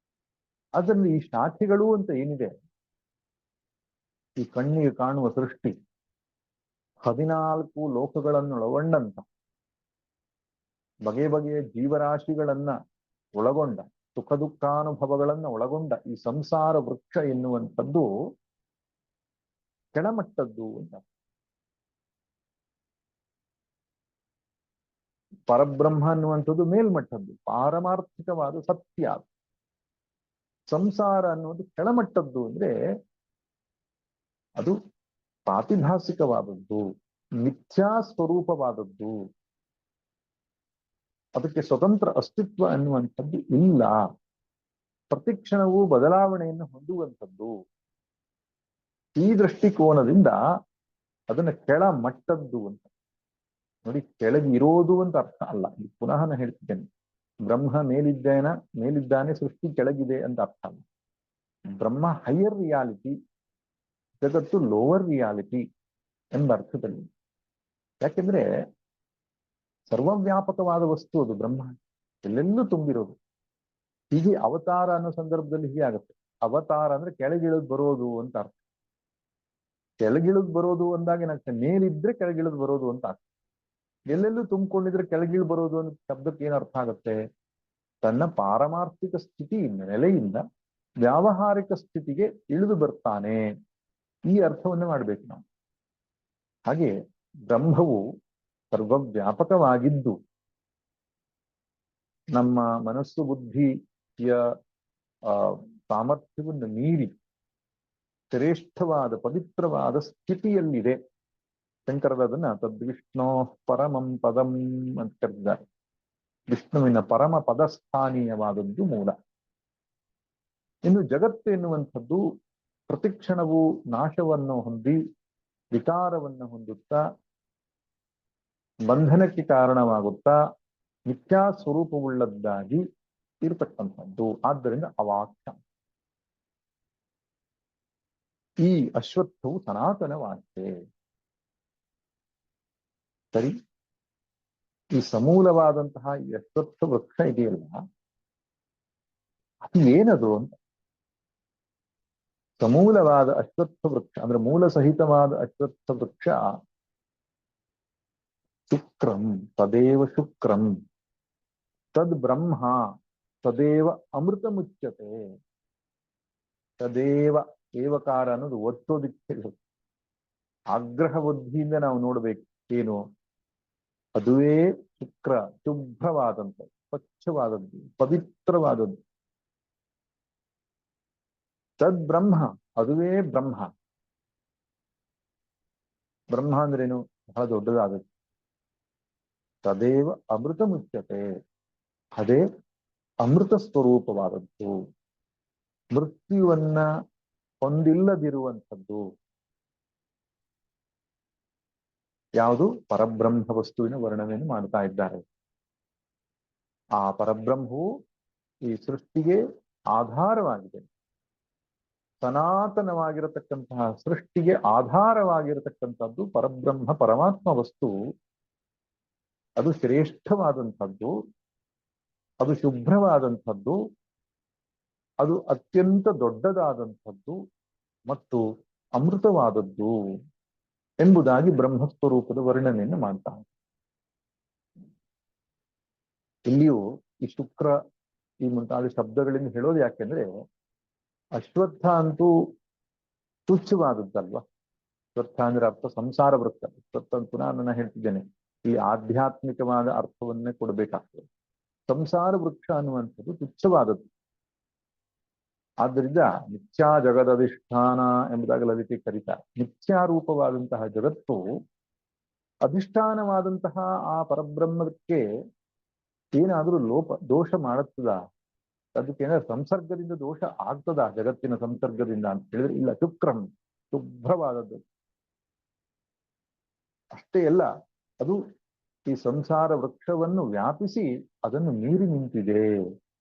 ಅದರಲ್ಲಿ ಈ ಶಾಖೆಗಳು ಅಂತ ಏನಿದೆ, ಈ ಕಣ್ಣಿಗೆ ಕಾಣುವ ಸೃಷ್ಟಿ 14 ಲೋಕಗಳನ್ನು ಒಳಗೊಂಡಂತ ಬಗೆ ಬಗೆಯ ಜೀವರಾಶಿಗಳನ್ನ ಒಳಗೊಂಡ ಸುಖ ದುಃಖಾನುಭವಗಳನ್ನ ಒಳಗೊಂಡ ಈ ಸಂಸಾರ ವೃಕ್ಷ ಎನ್ನುವಂಥದ್ದು ಕೆಳಮಟ್ಟದ್ದು ಅಂತ. ಪರಬ್ರಹ್ಮ ಅನ್ನುವಂಥದ್ದು ಮೇಲ್ಮಟ್ಟದ್ದು, ಪಾರಮಾರ್ಥಿಕವಾದ ಸತ್ಯ. ಸಂಸಾರ ಅನ್ನೋದು ಕೆಳಮಟ್ಟದ್ದು ಅಂದ್ರೆ ಅದು ಪ್ರಾತಿಭಾಸಿಕವಾದದ್ದು, ಮಿಥ್ಯಾ ಸ್ವರೂಪವಾದದ್ದು, ಅದಕ್ಕೆ ಸ್ವತಂತ್ರ ಅಸ್ತಿತ್ವ ಅನ್ನುವಂಥದ್ದು ಇಲ್ಲ, ಪ್ರತಿಕ್ಷಣವೂ ಬದಲಾವಣೆಯನ್ನು ಹೊಂದುವಂಥದ್ದು. ಈ ದೃಷ್ಟಿಕೋನದಿಂದ ಅದನ್ನ ಕೆಳಮಟ್ಟದ್ದು ಅಂತ ನೋಡಿ. ಕೆಳಗಿರೋದು ಅಂತ ಅರ್ಥ ಅಲ್ಲ, ಪುನಃ ನಾನು ಹೇಳ್ತಿದ್ದೇನೆ. ಬ್ರಹ್ಮ ಮೇಲಿದ್ದಾನೆ, ಸೃಷ್ಟಿ ಕೆಳಗಿದೆ ಅಂತ ಅರ್ಥ ಅಲ್ಲ. ಬ್ರಹ್ಮ ಹೈಯರ್ ರಿಯಾಲಿಟಿ, ಜಗತ್ತು ಲೋವರ್ ರಿಯಾಲಿಟಿ ಎಂಬ ಅರ್ಥದಲ್ಲಿ. ಯಾಕೆಂದ್ರೆ ಸರ್ವವ್ಯಾಪಕವಾದ ವಸ್ತು ಅದು ಬ್ರಹ್ಮ, ಎಲ್ಲೆಲ್ಲೂ ತುಂಬಿರೋದು. ಹೀಗೆ ಅವತಾರ ಅನ್ನೋ ಸಂದರ್ಭದಲ್ಲಿ ಹೀಗೆ ಆಗುತ್ತೆ. ಅವತಾರ ಅಂದ್ರೆ ಕೆಳಗಿಳಿದು ಬರೋದು ಅಂತ ಅರ್ಥ. ಕೆಳಗಿಳಿದು ಬರೋದು ಅಂದಾಗ ಏನಾಗ್ತದೆ, ಮೇಲಿದ್ರೆ ಕೆಳಗಿಳಿದು ಬರೋದು ಅಂತ ಅರ್ಥ. ಎಲ್ಲೆಲ್ಲೂ ತುಂಬಿಕೊಂಡಿದ್ರೆ ಕೆಳಗಿಳಿ ಬರೋದು ಅನ್ನೋ ಶಬ್ದಕ್ಕೆ ಏನ್ ಅರ್ಥ ಆಗುತ್ತೆ? ತನ್ನ ಪಾರಮಾರ್ಥಿಕ ಸ್ಥಿತಿಯಿಂದ, ನೆಲೆಯಿಂದ ವ್ಯಾವಹಾರಿಕ ಸ್ಥಿತಿಗೆ ಇಳಿದು ಬರ್ತಾನೆ, ಈ ಅರ್ಥವನ್ನೇ ಮಾಡ್ಬೇಕು ನಾವು. ಹಾಗೆ ಬ್ರಹ್ಮವು ಸರ್ವವ್ಯಾಪಕವಾಗಿದ್ದು ನಮ್ಮ ಮನಸ್ಸು ಬುದ್ಧಿಯ ಸಾಮರ್ಥ್ಯವನ್ನು ಮೀರಿ ಶ್ರೇಷ್ಠವಾದ ಪವಿತ್ರವಾದ ಸ್ಥಿತಿಯಲ್ಲಿದೆ. ಶಂಕರದನ್ನ ತದ್ವಿಷ್ಣೋ ಪರಮಂ ಪದಂ ಅಂತ ಕರೆದಿದ್ದಾರೆ. ವಿಷ್ಣುವಿನ ಪರಮ ಪದಸ್ಥಾನೀಯವಾದದ್ದು ಮೂಲ. ಇನ್ನು ಜಗತ್ತು ಎನ್ನುವಂಥದ್ದು ಪ್ರತಿಕ್ಷಣವೂ ನಾಶವನ್ನು ಹೊಂದಿ ವಿಕಾರವನ್ನು ಹೊಂದುತ್ತಾ ಬಂಧನಕ್ಕೆ ಕಾರಣವಾಗುತ್ತಾ ಮಿಥ್ಯಾ ಸ್ವರೂಪವುಳ್ಳದ್ದಾಗಿ ಇರತಕ್ಕಂಥದ್ದು. ಆದ್ದರಿಂದ ಅವಾಕ್ಯ. ಈ ಅಶ್ವತ್ಥವು ಸನಾತನವಾಗಿದೆ. ಸರಿ, ಈ ಸಮೂಲವಾದಂತಹ ಅಶ್ವತ್ಥ ವೃಕ್ಷ ಇದೆಯಲ್ಲ, ಅದು ಏನದು ಅಂತ. ಸಮೂಲವಾದ ಅಶ್ವತ್ಥ ವೃಕ್ಷ ಅಂದ್ರೆ ಮೂಲ ಸಹಿತವಾದ ಅಶ್ವತ್ಥ ವೃಕ್ಷ ಶುಕ್ರಂ ತದೇವ ಶುಕ್ರಂ ತದ್ ಬ್ರಹ್ಮ ತದೇವ ಅಮೃತ ಮುಚ್ಯತೆ. ತದೇವ ಏವಕಾರ ಅನ್ನೋದು ಒತ್ತೋದಿಕ್ಕೆ ಆಗ್ರಹ ಬುದ್ಧಿಯಿಂದ ನಾವು ನೋಡ್ಬೇಕು. ಏನು? ಅದುವೇ ಶುಕ್ರ, ಶುಭ್ರವಾದಂಥ, ಸ್ವಚ್ಛವಾದದ್ದು, ಪವಿತ್ರವಾದದ್ದು. ತದ್ ಬ್ರಹ್ಮ, ಅದುವೇ ಬ್ರಹ್ಮ. ಬ್ರಹ್ಮ ಅಂದ್ರೇನು? ಬಹಳ ದೊಡ್ಡದಾದದ್ದು. ತದೇವ ಅಮೃತ ಮುಚ್ಯತೆ, ಅದೇ ಅಮೃತ ಸ್ವರೂಪವಾದದ್ದು, ಮೃತ್ಯುವನ್ನ ಹೊಂದಿಲ್ಲದಿರುವಂಥದ್ದು. ಯಾವುದು? ಪರಬ್ರಹ್ಮ ವಸ್ತುವಿನ ವರ್ಣನೆಯನ್ನು ಮಾಡ್ತಾ ಇದ್ದಾರೆ. ಆ ಪರಬ್ರಹ್ಮವು ಈ ಸೃಷ್ಟಿಗೆ ಆಧಾರವಾಗಿದೆ. ಸನಾತನವಾಗಿರತಕ್ಕಂತಹ ಸೃಷ್ಟಿಗೆ ಆಧಾರವಾಗಿರತಕ್ಕಂಥದ್ದು ಪರಬ್ರಹ್ಮ, ಪರಮಾತ್ಮ ವಸ್ತು. ಅದು ಶ್ರೇಷ್ಠವಾದಂಥದ್ದು, ಅದು ಶುಭ್ರವಾದಂಥದ್ದು, ಅದು ಅತ್ಯಂತ ದೊಡ್ಡದಾದಂಥದ್ದು ಮತ್ತು ಅಮೃತವಾದದ್ದು ಎಂಬುದಾಗಿ ಬ್ರಹ್ಮಸ್ವರೂಪದ ವರ್ಣನೆಯನ್ನು ಮಾಡ್ತಾರೆ. ಇಲ್ಲಿಯೂ ಈ ಶುಕ್ರ ಈ ಮುಂತಾದ ಶಬ್ದಗಳಿಂದ ಹೇಳೋದು ಯಾಕೆಂದ್ರೆ, ಅಶ್ವತ್ಥ ಅಂತೂ ತುಚ್ಛವಾದದ್ದಲ್ವಾ. ಅಶ್ವತ್ಥ ಅಂದ್ರೆ ಅರ್ಥ ಸಂಸಾರ ವೃಕ್ಷ. ಅಶ್ವತ್ಥ ಅಂತ ಪುನಃ ನಾನು ಹೇಳ್ತಿದ್ದೇನೆ, ಈ ಆಧ್ಯಾತ್ಮಿಕವಾದ ಅರ್ಥವನ್ನೇ ಕೊಡಬೇಕಾಗ್ತದೆ. ಸಂಸಾರ ವೃಕ್ಷ ಅನ್ನುವಂಥದ್ದು ತುಚ್ಛವಾದದ್ದು. ಆದ್ದರಿಂದ ನಿತ್ಯ ಜಗದಧಿಷ್ಠಾನ ಎಂಬುದಾಗಿ ಲಲಿತೆ ಕರೀತಾರೆ. ನಿತ್ಯಾರೂಪವಾದಂತಹ ಜಗತ್ತು ಅಧಿಷ್ಠಾನವಾದಂತಹ ಆ ಪರಬ್ರಹ್ಮಕ್ಕೆ ಏನಾದರೂ ದೋಷ ಮಾಡುತ್ತದ? ಅದಕ್ಕೇನಾದ್ರು ಸಂಸರ್ಗದಿಂದ ದೋಷ ಆಗ್ತದ ಜಗತ್ತಿನ ಸಂಸರ್ಗದಿಂದ ಅಂತ ಹೇಳಿದ್ರೆ ಇಲ್ಲ. ಶುಕ್ರಂ, ಶುಭ್ರವಾದದ್ದು. ಅಷ್ಟೇ ಅಲ್ಲ, ಅದು ಈ ಸಂಸಾರ ವೃಕ್ಷವನ್ನು ವ್ಯಾಪಿಸಿ ಅದನ್ನು ಮೀರಿ ನಿಂತಿದೆ.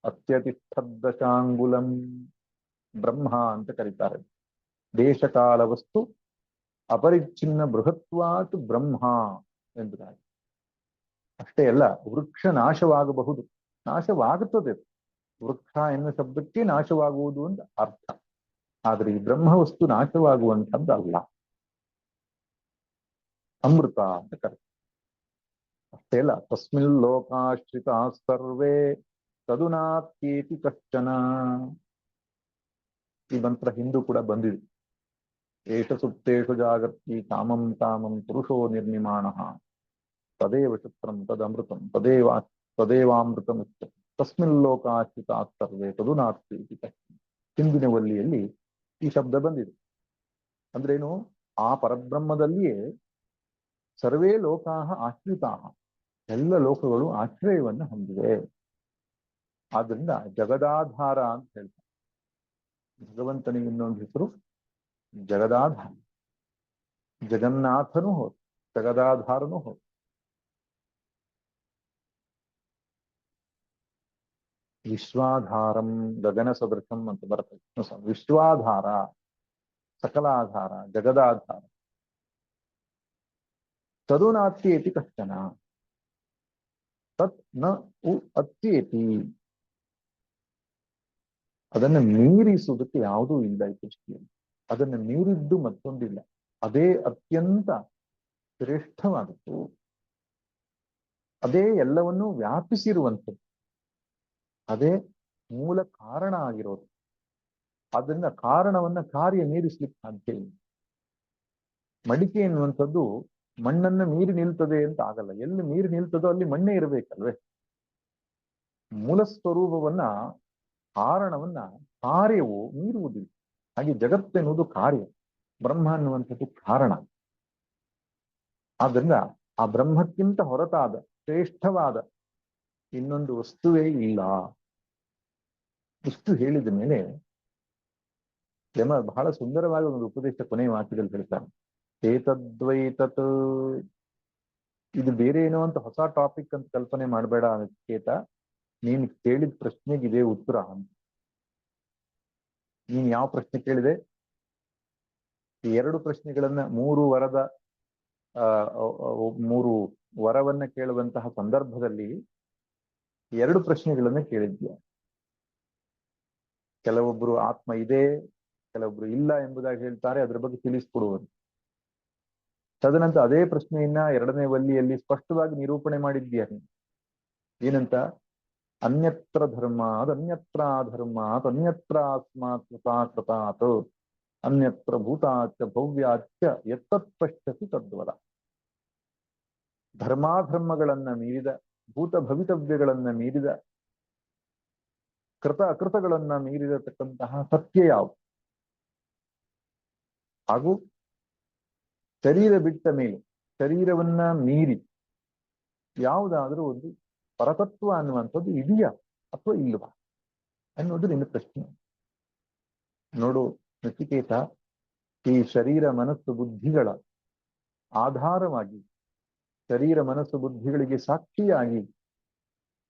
ಅತ್ಯತಿಷ್ಠದಶಾಂಗುಲಂ ಬ್ರಹ್ಮ ಅಂತ ಕರೀತಾರೆ. ದೇಶಕಾಲ ವಸ್ತು ಅಪರಿಚ್ಛಿನ್ನ ಬೃಹತ್ವಾತ್ ಬ್ರಹ್ಮ ಎಂಬುದಾಗಿ. ಅಷ್ಟೇ ಅಲ್ಲ, ವೃಕ್ಷ ನಾಶವಾಗಬಹುದು, ನಾಶವಾಗುತ್ತದೆ. ವೃಕ್ಷ ಎನ್ನುವ ಶಬ್ದಕ್ಕೆ ನಾಶವಾಗುವುದು ಅಂತ ಅರ್ಥ. ಆದ್ರೆ ಈ ಬ್ರಹ್ಮವಸ್ತು ನಾಶವಾಗುವಂಥದ್ದಲ್ಲ, ಅಮೃತ ಅಂತ ಕರೀತಾರೆ. ಅಷ್ಟೇ ಅಲ್ಲ, ತಸ್ಮಿನ್ ಲೋಕಾಶ್ರಿತ ಸರ್ವೇ ತದುನಾತ್ಯೇತಿ ಕಶ್ಚನ. ಈ ಮಂತ್ರ ಹಿಂದೂ ಕೂಡ ಬಂದಿದೆ. ಏಷ ಸುಪ್ತೇಷು ಜಾಗರ್ತಿ ಕಾಮಂ ಕಾಮಂ ಪುರುಷೋ ನಿರ್ನಿಮಾಣ ತದೇವ ಶುಕ್ರಂ ತದಮೃತಂ ತದೇವಾಮೃತಂ ತಸ್ಮಿನ್ ಲೋಕಾಶ್ರಿತ ಸರ್ವೇ ತದುನಾತ್ಯೇತಿ ಕಶ್ಚನ. ಹಿಂದಿನ ವಲ್ಲಿಯಲ್ಲಿ ಈ ಶಬ್ದ ಬಂದಿದೆ. ಅಂದ್ರೇನು? ಆ ಪರಬ್ರಹ್ಮದಲ್ಲಿಯೇ ಸರ್ವೇ ಲೋಕಾಹ ಆಶ್ರಿತಾಹ, ಎಲ್ಲ ಲೋಕಗಳು ಆಶ್ರಯವನ್ನು ಹೊಂದಿವೆ. ಆದ್ರಿಂದ ಜಗದಾಧಾರ ಅಂತ ಹೇಳ್ತಾರೆ. ಭಗವಂತನಿಗೆ ಇನ್ನೊಂದು ಹೆಸರು ಜಗದಾಧಾರ. ಜಗನ್ನಾಥನೂ ಹೌದು, ಜಗದಾಧಾರನೂ ಹೌದು. ವಿಶ್ವಾಧಾರಂ ಗಗನ ಸದೃಶಂ ಅಂತ ಬರುತ್ತೆ. ವಿಶ್ವಾಧಾರ, ಸಕಲಾಧಾರ, ಜಗದಾಧಾರ. ತದುನಾತ್ಯೇತಿ ಕಶ್ಚನ, ತತ್ ನ ಉ ಅತ್ಯೇತಿ. ಅದನ್ನು ಮೀರಿಸುವುದಕ್ಕೆ ಯಾವುದೂ ಇಲ್ಲ ಈ ಸೃಷ್ಟಿಯಲ್ಲಿ. ಅದನ್ನು ಮೀರಿದ್ದು ಮತ್ತೊಂದಿಲ್ಲ. ಅದೇ ಅತ್ಯಂತ ಶ್ರೇಷ್ಠವಾದದ್ದು, ಅದೇ ಎಲ್ಲವನ್ನೂ ವ್ಯಾಪಿಸಿರುವಂಥದ್ದು, ಅದೇ ಮೂಲ ಕಾರಣ ಆಗಿರೋದು. ಆದ್ದರಿಂದ ಕಾರಣವನ್ನ ಕಾರ್ಯ ಮೀರಿಸ್ಲಿಕ್ಕೆ ಸಾಧ್ಯ ಇಲ್ಲ. ಮಡಿಕೆ ಎನ್ನುವಂಥದ್ದು ಮಣ್ಣನ್ನ ಮೀರಿ ನಿಲ್ತದೆ ಅಂತ ಆಗಲ್ಲ. ಎಲ್ಲಿ ಮೀರಿ ನಿಲ್ತದೋ ಅಲ್ಲಿ ಮಣ್ಣೇ ಇರಬೇಕಲ್ವೇ. ಮೂಲ ಸ್ವರೂಪವನ್ನ, ಕಾರಣವನ್ನ ಕಾರ್ಯವು ಮೀರುವುದಿಲ್ಲ. ಹಾಗೆ ಜಗತ್ತೆನ್ನುವುದು ಕಾರ್ಯ, ಬ್ರಹ್ಮ ಅನ್ನುವಂಥದ್ದು ಕಾರಣ. ಆದ್ರಿಂದ ಆ ಬ್ರಹ್ಮಕ್ಕಿಂತ ಹೊರತಾದ ಶ್ರೇಷ್ಠವಾದ ಇನ್ನೊಂದು ವಸ್ತುವೇ ಇಲ್ಲ. ಇಷ್ಟು ಹೇಳಿದ ಮೇಲೆ ಯಮ ಬಹಳ ಸುಂದರವಾದ ಒಂದು ಉಪದೇಶ ಕೊನೆಯ ವಾಕ್ಯದಲ್ಲಿ ಹೇಳ್ತಾನೆ. ಏತದ್ವೈತತ್, ಇದು ಬೇರೆ ಏನೋ ಅಂತ ಹೊಸ ಟಾಪಿಕ್ ಅಂತ ಕಲ್ಪನೆ ಮಾಡಬೇಡ ಅನಿಕೇತ. ನೀನ್ ಕೇಳಿದ ಪ್ರಶ್ನೆಗೆ ಇದೇ ಉತ್ತರ ಅಂತ. ನೀನ್ ಯಾವ ಪ್ರಶ್ನೆ ಕೇಳಿದೆ? ಈ ಎರಡು ಪ್ರಶ್ನೆಗಳನ್ನ 3 ವರದ ಮೂರು ವರವನ್ನ ಕೇಳುವಂತಹ ಸಂದರ್ಭದಲ್ಲಿ ಎರಡು ಪ್ರಶ್ನೆಗಳನ್ನ ಕೇಳಿದ್ಯ. ಕೆಲವೊಬ್ರು ಆತ್ಮ ಇದೆ, ಕೆಲವೊಬ್ರು ಇಲ್ಲ ಎಂಬುದಾಗಿ ಹೇಳ್ತಾರೆ, ಅದ್ರ ಬಗ್ಗೆ ತಿಳಿಸ್ಕೊಡುವರು. ತದನಂತರ ಅದೇ ಪ್ರಶ್ನೆಯನ್ನ ಎರಡನೇ ವಲ್ಲಿಯಲ್ಲಿ ಸ್ಪಷ್ಟವಾಗಿ ನಿರೂಪಣೆ ಮಾಡಿದ್ಯಾನೆ. ಏನಂತ? ಅನ್ಯತ್ರ ಧರ್ಮ ಅನ್ಯತ್ರ ಧರ್ಮ ಅನ್ಯತ್ರ ಆಸ್ಮಾತ್ ಕೃತಾತ್ ಅನ್ಯತ್ರ ಭೂತಾಚ ಭವ್ಯಾಚ ಎತ್ತತ್ ಪಶ್ಯಸಿ ತದ್ವರ. ಧರ್ಮಾಧರ್ಮಗಳನ್ನ ಮೀರಿದ, ಭೂತ ಭವಿತವ್ಯಗಳನ್ನ ಮೀರಿದ, ಕೃತ ಅಕೃತಗಳನ್ನ ಮೀರಿರತಕ್ಕಂತಹ ಸತ್ಯ ಯಾವುದು? ಹಾಗೂ ಶರೀರ ಬಿಟ್ಟ ಮೇಲೆ, ಶರೀರವನ್ನ ಮೀರಿ ಯಾವುದಾದ್ರೂ ಒಂದು ಪರತತ್ವ ಅನ್ನುವಂಥದ್ದು ಇದೆಯಾ ಅಥವಾ ಇಲ್ವಾ ಅನ್ನೋದು ನಿನ್ನ ಪ್ರಶ್ನೆ. ನೋಡು ನಚಿಕೇತ, ಈ ಶರೀರ ಮನಸ್ಸು ಬುದ್ಧಿಗಳ ಆಧಾರವಾಗಿ, ಶರೀರ ಮನಸ್ಸು ಬುದ್ಧಿಗಳಿಗೆ ಸಾಕ್ಷಿಯಾಗಿ,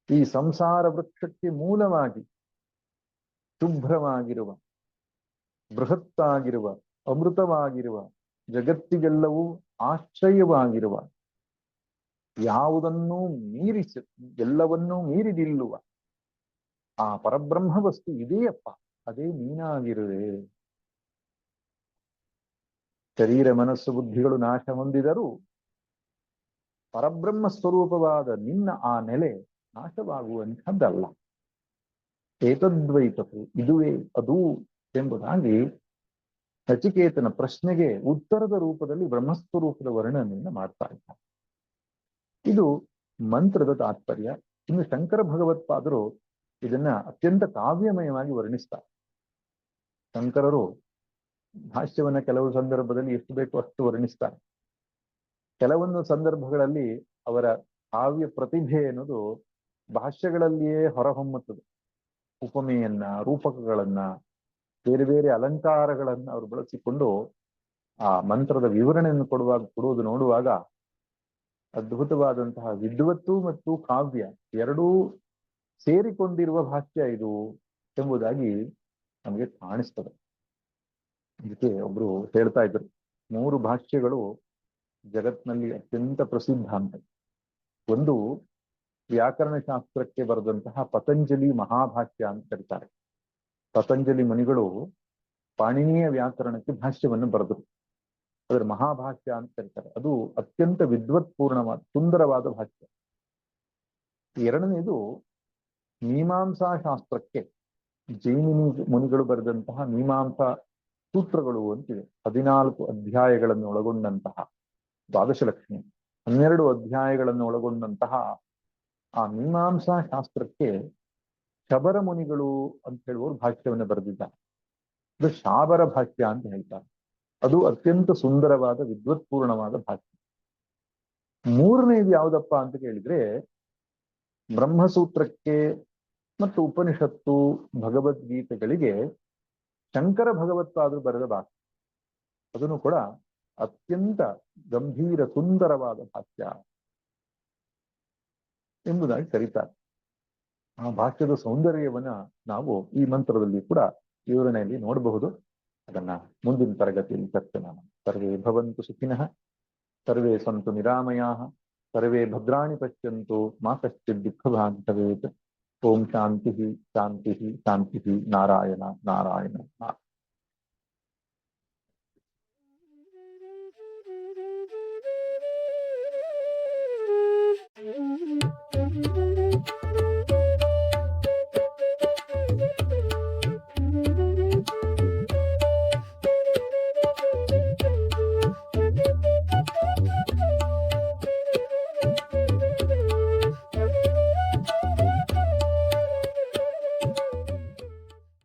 ಈ ಸಂಸಾರ ವೃಕ್ಷಕ್ಕೆ ಮೂಲವಾಗಿ ಶುಭ್ರವಾಗಿರುವ, ಬೃಹತ್ತಾಗಿರುವ, ಅಮೃತವಾಗಿರುವ, ಜಗತ್ತಿಗೆಲ್ಲವೂ ಆಶ್ರಯವಾಗಿರುವ, ಯಾವುದನ್ನೂ ಮೀರಿಸಿ ಎಲ್ಲವನ್ನೂ ಮೀರಿದಿಲ್ಲುವ ಆ ಪರಬ್ರಹ್ಮ ವಸ್ತು ಇದೆಯಪ್ಪ, ಅದೇ ನೀನಾಗಿರುವೆ. ಶರೀರ ಮನಸ್ಸು ಬುದ್ಧಿಗಳು ನಾಶ ಹೊಂದಿದರೂ ಪರಬ್ರಹ್ಮ ಸ್ವರೂಪವಾದ ನಿನ್ನ ಆ ನೆಲೆ ನಾಶವಾಗುವಂಥದ್ದಲ್ಲ. ಏತದ್ವೈತವು, ಇದುವೇ ಅದು ಎಂಬುದಾಗಿ ನಚಿಕೇತನ ಪ್ರಶ್ನೆಗೆ ಉತ್ತರದ ರೂಪದಲ್ಲಿ ಬ್ರಹ್ಮಸ್ವರೂಪದ ವರ್ಣನೆಯನ್ನು ಮಾಡ್ತಾ ಇದ್ದಾರೆ. ಇದು ಮಂತ್ರದ ತಾತ್ಪರ್ಯ. ಇನ್ನು ಶಂಕರ ಭಗವತ್ಪಾದರು ಇದನ್ನ ಅತ್ಯಂತ ಕಾವ್ಯಮಯವಾಗಿ ವರ್ಣಿಸ್ತಾರೆ. ಶಂಕರರು ಭಾಷ್ಯವನ್ನ ಕೆಲವು ಸಂದರ್ಭದಲ್ಲಿ ಎಷ್ಟು ಬೇಕೋ ಅಷ್ಟು ವರ್ಣಿಸ್ತಾರೆ. ಕೆಲವೊಂದು ಸಂದರ್ಭಗಳಲ್ಲಿ ಅವರ ಕಾವ್ಯ ಪ್ರತಿಭೆ ಅನ್ನೋದು ಭಾಷ್ಯಗಳಲ್ಲಿಯೇ ಹೊರಹೊಮ್ಮುತ್ತದೆ. ಉಪಮೆಯನ್ನ, ರೂಪಕಗಳನ್ನ, ಬೇರೆ ಬೇರೆ ಅಲಂಕಾರಗಳನ್ನ ಅವರು ಬಳಸಿಕೊಂಡು ಆ ಮಂತ್ರದ ವಿವರಣೆಯನ್ನು ಕೊಡುವುದು ನೋಡುವಾಗ ಅದ್ಭುತವಾದಂತಹ ವಿದ್ವತ್ತು ಮತ್ತು ಕಾವ್ಯ ಎರಡೂ ಸೇರಿಕೊಂಡಿರುವ ಭಾಷ್ಯ ಇದು ಎಂಬುದಾಗಿ ನಮಗೆ ಕಾಣಿಸ್ತದೆ. ಇದಕ್ಕೆ ಒಬ್ರು ಹೇಳ್ತಾ ಇದ್ರು, 3 ಭಾಷ್ಯಗಳು ಜಗತ್ನಲ್ಲಿ ಅತ್ಯಂತ ಪ್ರಸಿದ್ಧ ಅಂತ. ಒಂದು ವ್ಯಾಕರಣ ಶಾಸ್ತ್ರಕ್ಕೆ ಬರೆದಂತಹ ಪತಂಜಲಿ ಮಹಾಭಾಷ್ಯ ಅಂತ ಕರೀತಾರೆ. ಪತಂಜಲಿ ಮುನಿಗಳು ಪಾಣಿನಿಯ ವ್ಯಾಕರಣಕ್ಕೆ ಭಾಷ್ಯವನ್ನು ಬರೆದರು. ಅದರ ಮಹಾಭಾಷ್ಯ ಅಂತ ಕರೀತಾರೆ. ಅದು ಅತ್ಯಂತ ವಿದ್ವತ್ಪೂರ್ಣವಾದ ಸುಂದರವಾದ ಭಾಷ್ಯ. ಎರಡನೇದು ಮೀಮಾಂಸಾ ಶಾಸ್ತ್ರಕ್ಕೆ ಜೈಮಿನಿ ಮುನಿಗಳು ಬರೆದಂತಹ ಮೀಮಾಂಸಾ ಸೂತ್ರಗಳು ಅಂತಿದೆ. 14 ಅಧ್ಯಾಯಗಳನ್ನು ಒಳಗೊಂಡಂತಹ ದ್ವಾದಶಲಕ್ಷ್ಮಿ, 12 ಅಧ್ಯಾಯಗಳನ್ನು ಒಳಗೊಂಡಂತಹ ಆ ಮೀಮಾಂಸಾ ಶಾಸ್ತ್ರಕ್ಕೆ ಶಬರ ಮುನಿಗಳು ಅಂತ ಹೇಳುವವರು ಭಾಷ್ಯವನ್ನು ಬರೆದಿದ್ದಾರೆ. ಇದು ಶಾಬರ ಭಾಷ್ಯ ಅಂತ ಹೇಳ್ತಾರೆ. ಅದು ಅತ್ಯಂತ ಸುಂದರವಾದ ವಿದ್ವತ್ಪೂರ್ಣವಾದ ಭಾಷ್ಯ. ಮೂರನೇದು ಯಾವುದಪ್ಪ ಅಂತ ಕೇಳಿದ್ರೆ, ಬ್ರಹ್ಮಸೂತ್ರಕ್ಕೆ ಮತ್ತು ಉಪನಿಷತ್ತು, ಭಗವದ್ಗೀತೆಗಳಿಗೆ ಶಂಕರ ಭಗವತ್ಪಾದರು ಬರೆದ ಭಾಷ್ಯ. ಅದನ್ನು ಕೂಡ ಅತ್ಯಂತ ಗಂಭೀರ ಸುಂದರವಾದ ಭಾಷ್ಯ ಎಂಬುದಾಗಿ ಕರೀತಾರೆ. ಆ ಭಾಷ್ಯದ ಸೌಂದರ್ಯವನ್ನ ನಾವು ಈ ಮಂತ್ರದಲ್ಲಿ ಕೂಡ ವಿವರಣೆಯಲ್ಲಿ ನೋಡಬಹುದು. ಅದನ್ನ ಮುಂದಿನ ತರಗತಿಯಲ್ಲಿ ಚರ್ಚೆ ಮಾಡೋಣ. ಸರ್ವೇ ಭವಂತು ಸುಖಿನಃ, ಸರ್ವೇ ಸಂತು ನಿರಾಮಯಾಃ, ಸರ್ವೇ ಭದ್ರಾಣಿ ಪಶ್ಯಂತು ಮಾ ಕಶ್ಚಿತ್ ದುಃಖಭಾಗ್ ಭವೇತ್. ಓಂ ಶಾಂತಿ ಶಾಂತಿ ಶಾಂತಿ. ನಾರಾಯಣ ನಾರಾಯಣ ನಾರಾಯಣ.